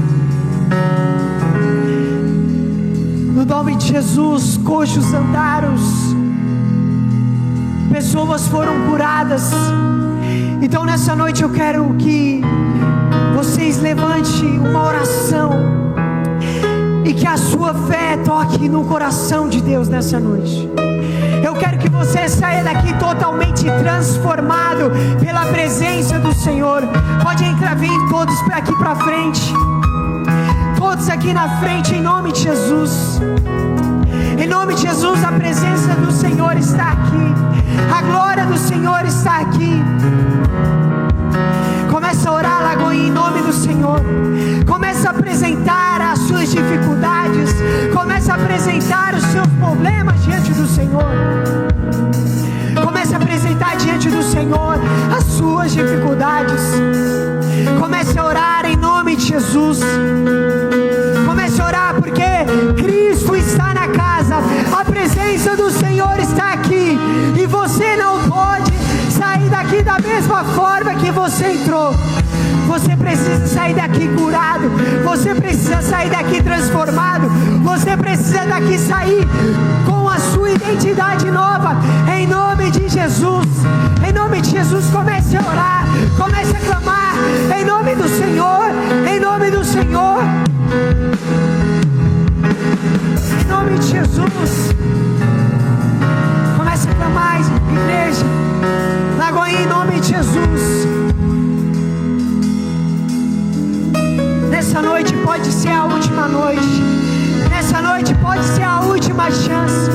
No nome de Jesus, coxos andaram, pessoas foram curadas. Então nessa noite eu quero que vocês levantem uma oração e que a sua fé toque no coração de Deus nessa noite. Eu quero que você saia daqui totalmente transformado pela presença do Senhor. Pode entrar, vir todos aqui para frente. Todos aqui na frente, em nome de Jesus. Em nome de Jesus, a presença do Senhor está aqui. A glória do Senhor está aqui. Começa a orar, Lagoinha, em nome do Senhor. Começa a apresentar as suas dificuldades. Começa a apresentar os seus problemas diante do Senhor. Começa a apresentar diante do Senhor as suas dificuldades. Comece a orar em nome de Jesus. Comece a orar porque Cristo está na casa. A presença do Senhor está aqui. E você não pode sair daqui da mesma forma que você entrou. Você precisa sair daqui curado. Você precisa sair daqui transformado. Você precisa daqui sair com a sua identidade nova. Em nome de Jesus. Em nome de Jesus, comece a orar. Comece a clamar. Em nome do Senhor. Em nome do Senhor. Em nome de Jesus. Comece a clamar, igreja. Lagoinha, em nome de Jesus. Nessa noite pode ser a última noite. Nessa noite pode ser a última chance.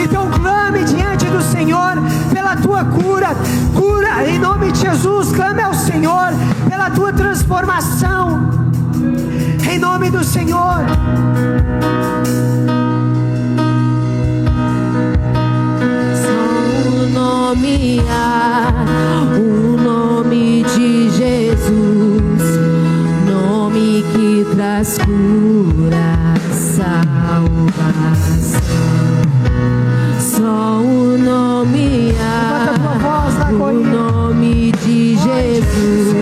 Então clame diante do Senhor pela tua cura. Cura em nome de Jesus. Clame ao Senhor pela tua transformação. Em nome do Senhor. Só um nome há, o nome de Jesus, nome que traz cura, salvação. Só um nome há, o nome de Jesus.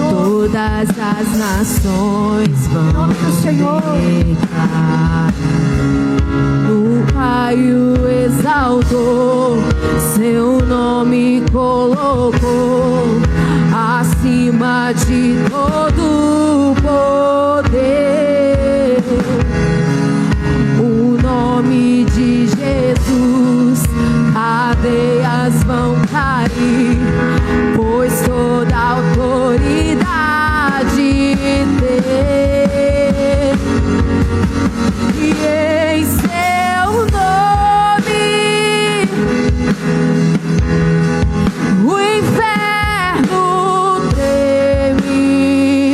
Todas as nações vão declarar. O Pai o exaltou, seu nome colocou acima de todo poder. O nome de Jesus, cadeias vão cair, pois toda autoridade tem. E em seu nome o inferno treme,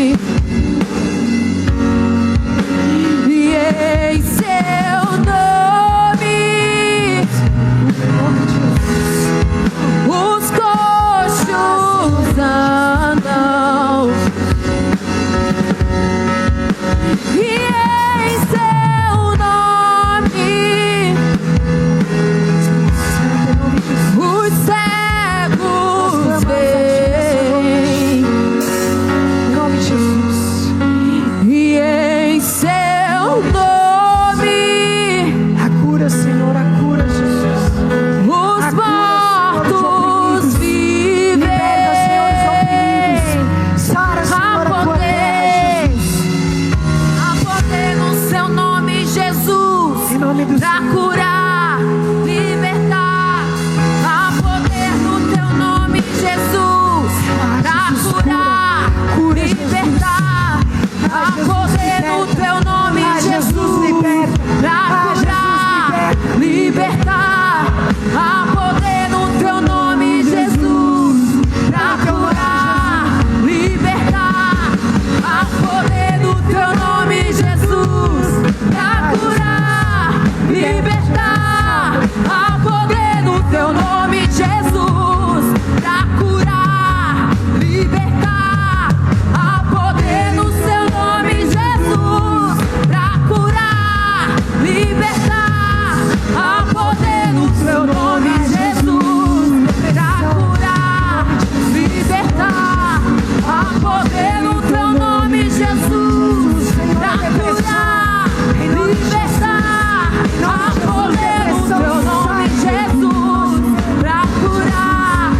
teu nome, Jesus, pra curar, libertar. Há poder no seu nome, Jesus, pra curar, libertar. Há poder no seu nome, Jesus, pra curar, libertar. Há poder no teu nome, Jesus, pra curar, libertar. Há poder no teu nome, Jesus, pra curar,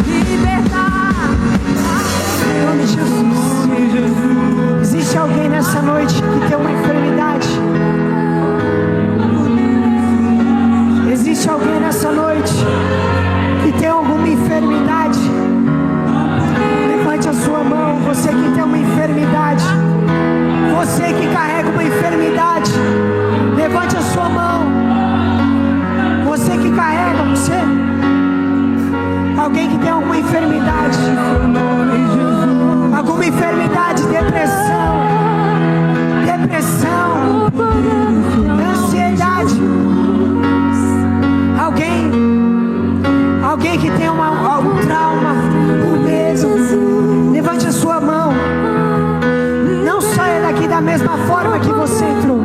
libertar. Em nome de Jesus. Existe alguém nessa noite que tem uma enfermidade? Existe alguém nessa noite que tem alguma enfermidade? Levante a sua mão, você que tem uma enfermidade. Você que carrega uma enfermidade, levante a sua mão. Você que carrega, você. Alguém que tem alguma enfermidade. Alguma enfermidade, depressão, ansiedade. Alguém que tem algum trauma, um medo. Levante a sua mão. Não saia daqui da mesma forma que você entrou.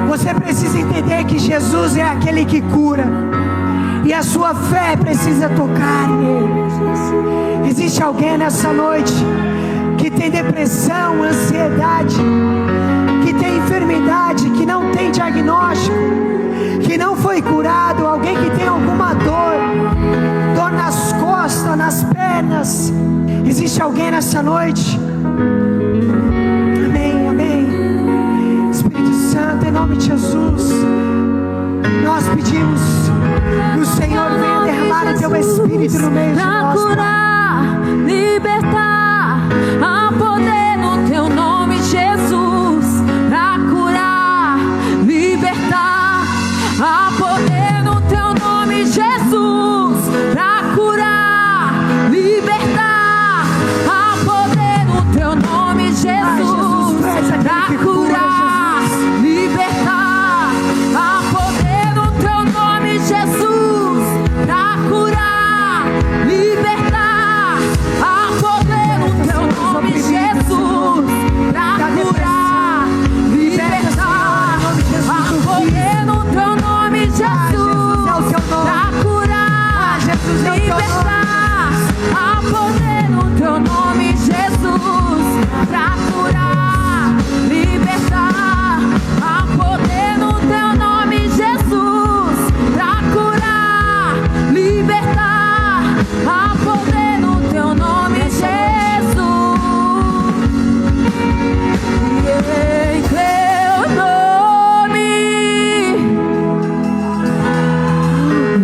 Você precisa entender que Jesus é aquele que cura. E a sua fé precisa tocar nele. Existe alguém nessa noite que tem depressão, ansiedade, que tem enfermidade, que não tem diagnóstico, que não foi curado. Alguém que tem alguma dor nas costas, nas pernas. Existe alguém nessa noite? Amém, amém. Espírito Santo, em nome de Jesus, nós pedimos que o Senhor venha derramar o teu Espírito no meio de nós. Pra curar, libertar, há poder no teu nome, Jesus. Pra curar, libertar, há poder no teu nome, Jesus. Pra curar, libertar, há poder no teu nome, Jesus. Pra curar, libertar, há poder no teu nome, Jesus. Pra curar, libertar, há poder no teu nome, Jesus. Pra curar, libertar, há poder no teu nome, Jesus. Pra curar, libertar, há poder no teu nome, Jesus. Pra curar, libertar, há poder no teu nome, Jesus. Pra curar, libertar, há poder no teu nome, Jesus. E em teu nome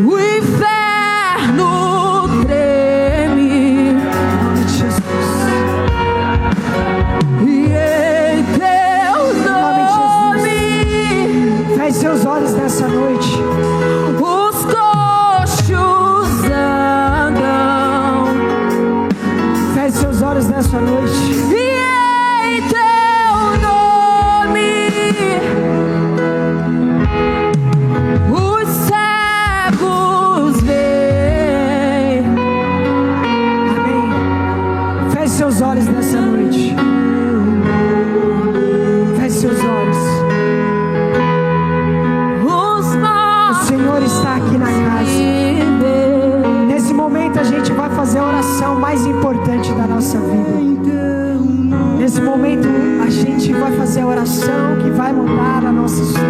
o inferno treme. E em teu nome Feche seus olhos nessa noite. os coxos andam. Feche seus olhos nessa noite. E em teu nome os cegos veem. Amém. Feche seus olhos nessa noite. Feche seus olhos. Os O Senhor está aqui na casa. Nesse momento a gente vai fazer a oração mais importante da nossa vida. Nesse momento a gente vai fazer a oração que vai mudar a nossa história.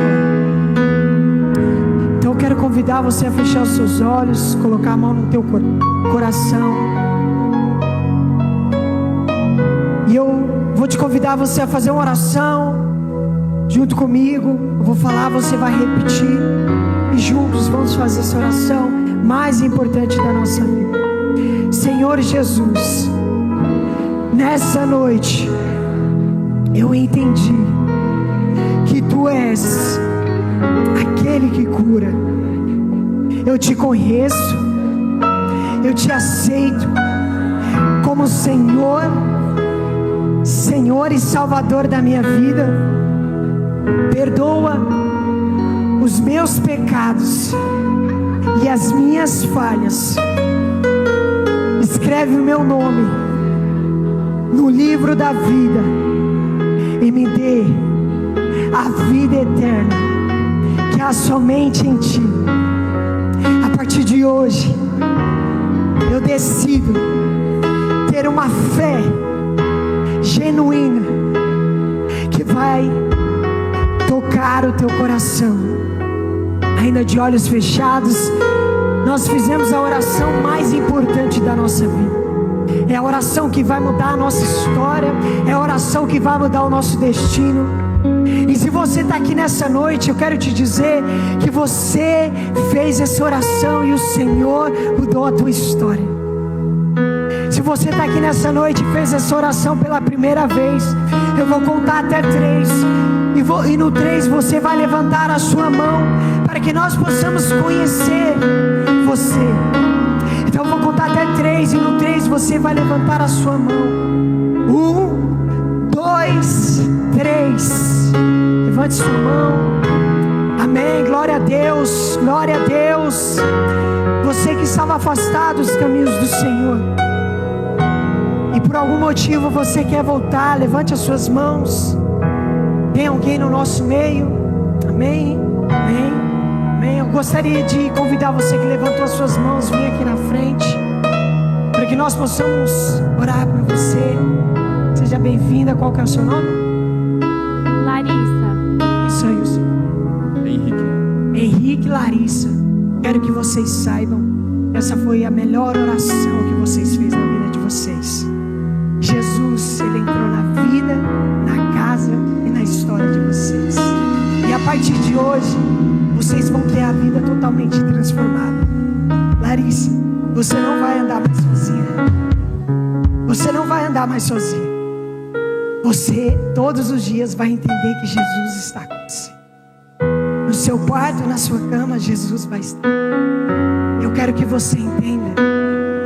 Então eu quero convidar você a fechar os seus olhos, colocar a mão no teu coração. E eu vou te convidar você a fazer uma oração junto comigo. Eu vou falar, você vai repetir. E juntos vamos fazer essa oração mais importante da nossa vida. Senhor Jesus, nessa noite eu entendi que Tu és aquele que cura. Eu Te conheço, eu Te aceito como Senhor e Salvador da minha vida. Perdoa os meus pecados e as minhas falhas. Escreve o meu nome no livro da vida e me dê a vida eterna que há somente em Ti. A partir de hoje, eu decido ter uma fé genuína que vai tocar o teu coração. Ainda de olhos fechados, nós fizemos a oração mais importante da nossa vida. É a oração que vai mudar a nossa história, é a oração que vai mudar o nosso destino. E se você está aqui nessa noite, eu quero te dizer que você fez essa oração e o Senhor mudou a tua história. Se você está aqui nessa noite e fez essa oração pela primeira vez, eu vou contar até 3. E no 3 você vai levantar a sua mão para que nós possamos conhecer você. Então eu vou contar até 3 e no 3 você vai levantar a sua mão. 1, 2, 3. Levante sua mão. Amém, glória a Deus, glória a Deus. Você que estava afastado dos caminhos do Senhor e por algum motivo você quer voltar, levante as suas mãos. Tem alguém no nosso meio? Amém, amém, amém. Eu gostaria de convidar você que levantou as suas mãos, vir aqui na frente, para que nós possamos orar por você. Seja bem-vinda. Qual que é o seu nome? Larissa. Isso aí, o seu. Henrique e Larissa. Quero que vocês saibam, essa foi a melhor oração que vocês fez na vida de vocês. Jesus, Ele entrou na vida, na casa e na história de vocês. E a partir de hoje, vocês vão ter a vida totalmente transformada. Larissa, você não vai andar mais sozinha. Você não vai andar mais sozinha. Você, todos os dias, vai entender que Jesus está com você. No seu quarto, na sua cama, Jesus vai estar. Eu quero que você entenda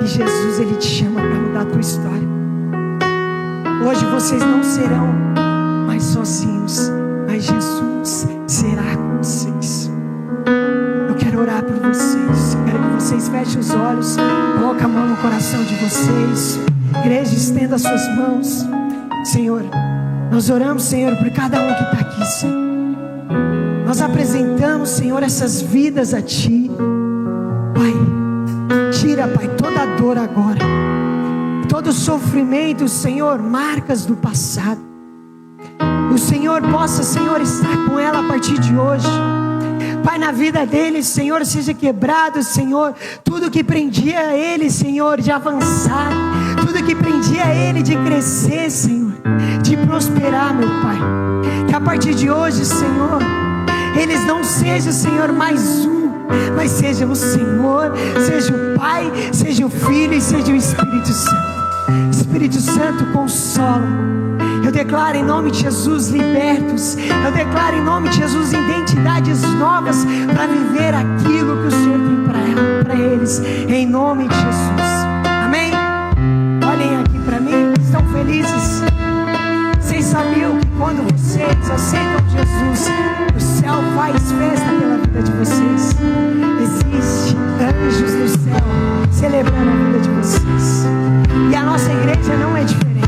que Jesus, Ele te chama para mudar a tua história. Hoje vocês não serão mais sozinhos, mas Jesus será com vocês. Eu quero orar por vocês. Eu quero que vocês fechem os olhos, coloquem a mão no coração de vocês. Igreja, estenda as suas mãos. Senhor, nós oramos, Senhor, por cada um que está aqui, Senhor. Nós apresentamos, Senhor, essas vidas a Ti. Pai, tira, Pai, toda a dor agora, todo sofrimento, Senhor, marcas do passado. O Senhor possa, Senhor, estar com ela a partir de hoje. Pai, na vida dele, Senhor, seja quebrado, Senhor, tudo que prendia ele, Senhor, de avançar, tudo que prendia ele de crescer, Senhor, de prosperar, meu Pai. Que a partir de hoje, Senhor, eles não sejam, Senhor, mais um, mas seja o Senhor, seja o Pai, seja o Filho e seja o Espírito Santo. Espírito Santo, consola. Eu declaro em nome de Jesus libertos. Eu declaro em nome de Jesus identidades novas para viver aquilo que o Senhor tem para eles. Em nome de Jesus. Amém? Olhem aqui para mim. Estão felizes? Vocês sabiam que quando vocês aceitam Jesus, o céu faz festa pela vida de vocês? Existem anjos no céu celebrando a vida de vocês. E a nossa igreja não é diferente.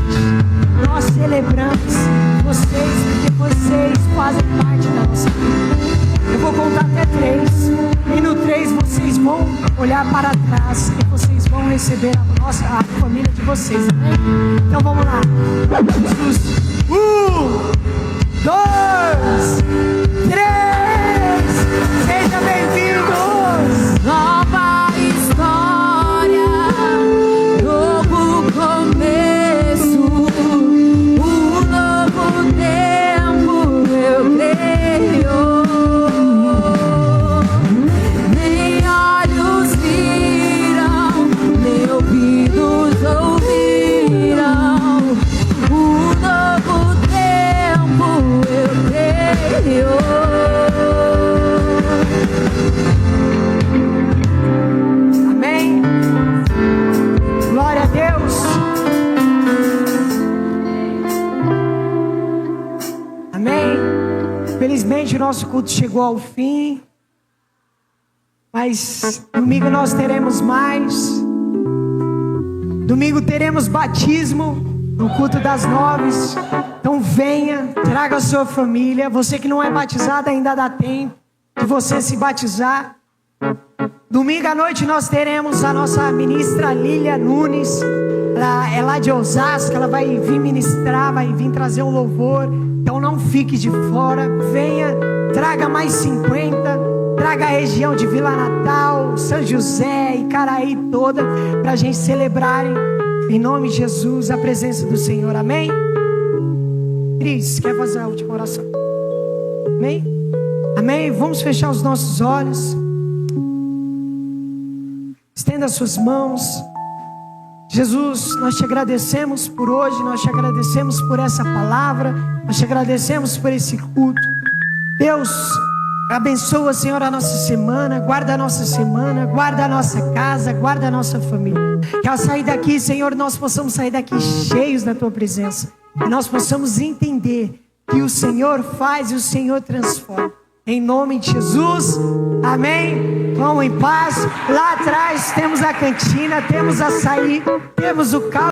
Nós celebramos vocês porque vocês fazem parte da nossa vida. Eu vou contar até 3. E no 3 vocês vão olhar para trás e vocês vão receber a família de vocês. Amém? Então vamos lá. Jesus. 1, 2, 3. Sejam bem-vindos. Nova história, novo começo, um novo tempo eu creio. Nem olhos viram, nem ouvidos ouviram, um novo tempo eu creio. Amém? Glória a Deus. Amém? Felizmente o nosso culto chegou ao fim. Mas domingo nós teremos mais. Domingo teremos batismo no culto das 9. Então venha, traga a sua família. Você que não é batizado, ainda dá tempo de você se batizar. Domingo à noite nós teremos a nossa ministra Lília Nunes. Ela é lá de Osasco, ela vai vir ministrar, vai vir trazer um louvor. Então não fique de fora, venha, traga mais 50, traga a região de Vila Natal, São José, Icaraí toda, para a gente celebrarem em nome de Jesus a presença do Senhor, amém? Cris, quer fazer a última oração? Amém? Amém? Vamos fechar os nossos olhos. Estenda as suas mãos. Jesus, nós te agradecemos por hoje, nós te agradecemos por essa palavra, nós te agradecemos por esse culto. Deus, abençoa, Senhor, a nossa semana, guarda a nossa casa, guarda a nossa família. Que ao sair daqui, Senhor, nós possamos sair daqui cheios da Tua presença. Que nós possamos entender que o Senhor faz e o Senhor transforma. Em nome de Jesus, amém? Vão em paz. Lá atrás temos a cantina, temos açaí, temos o carro.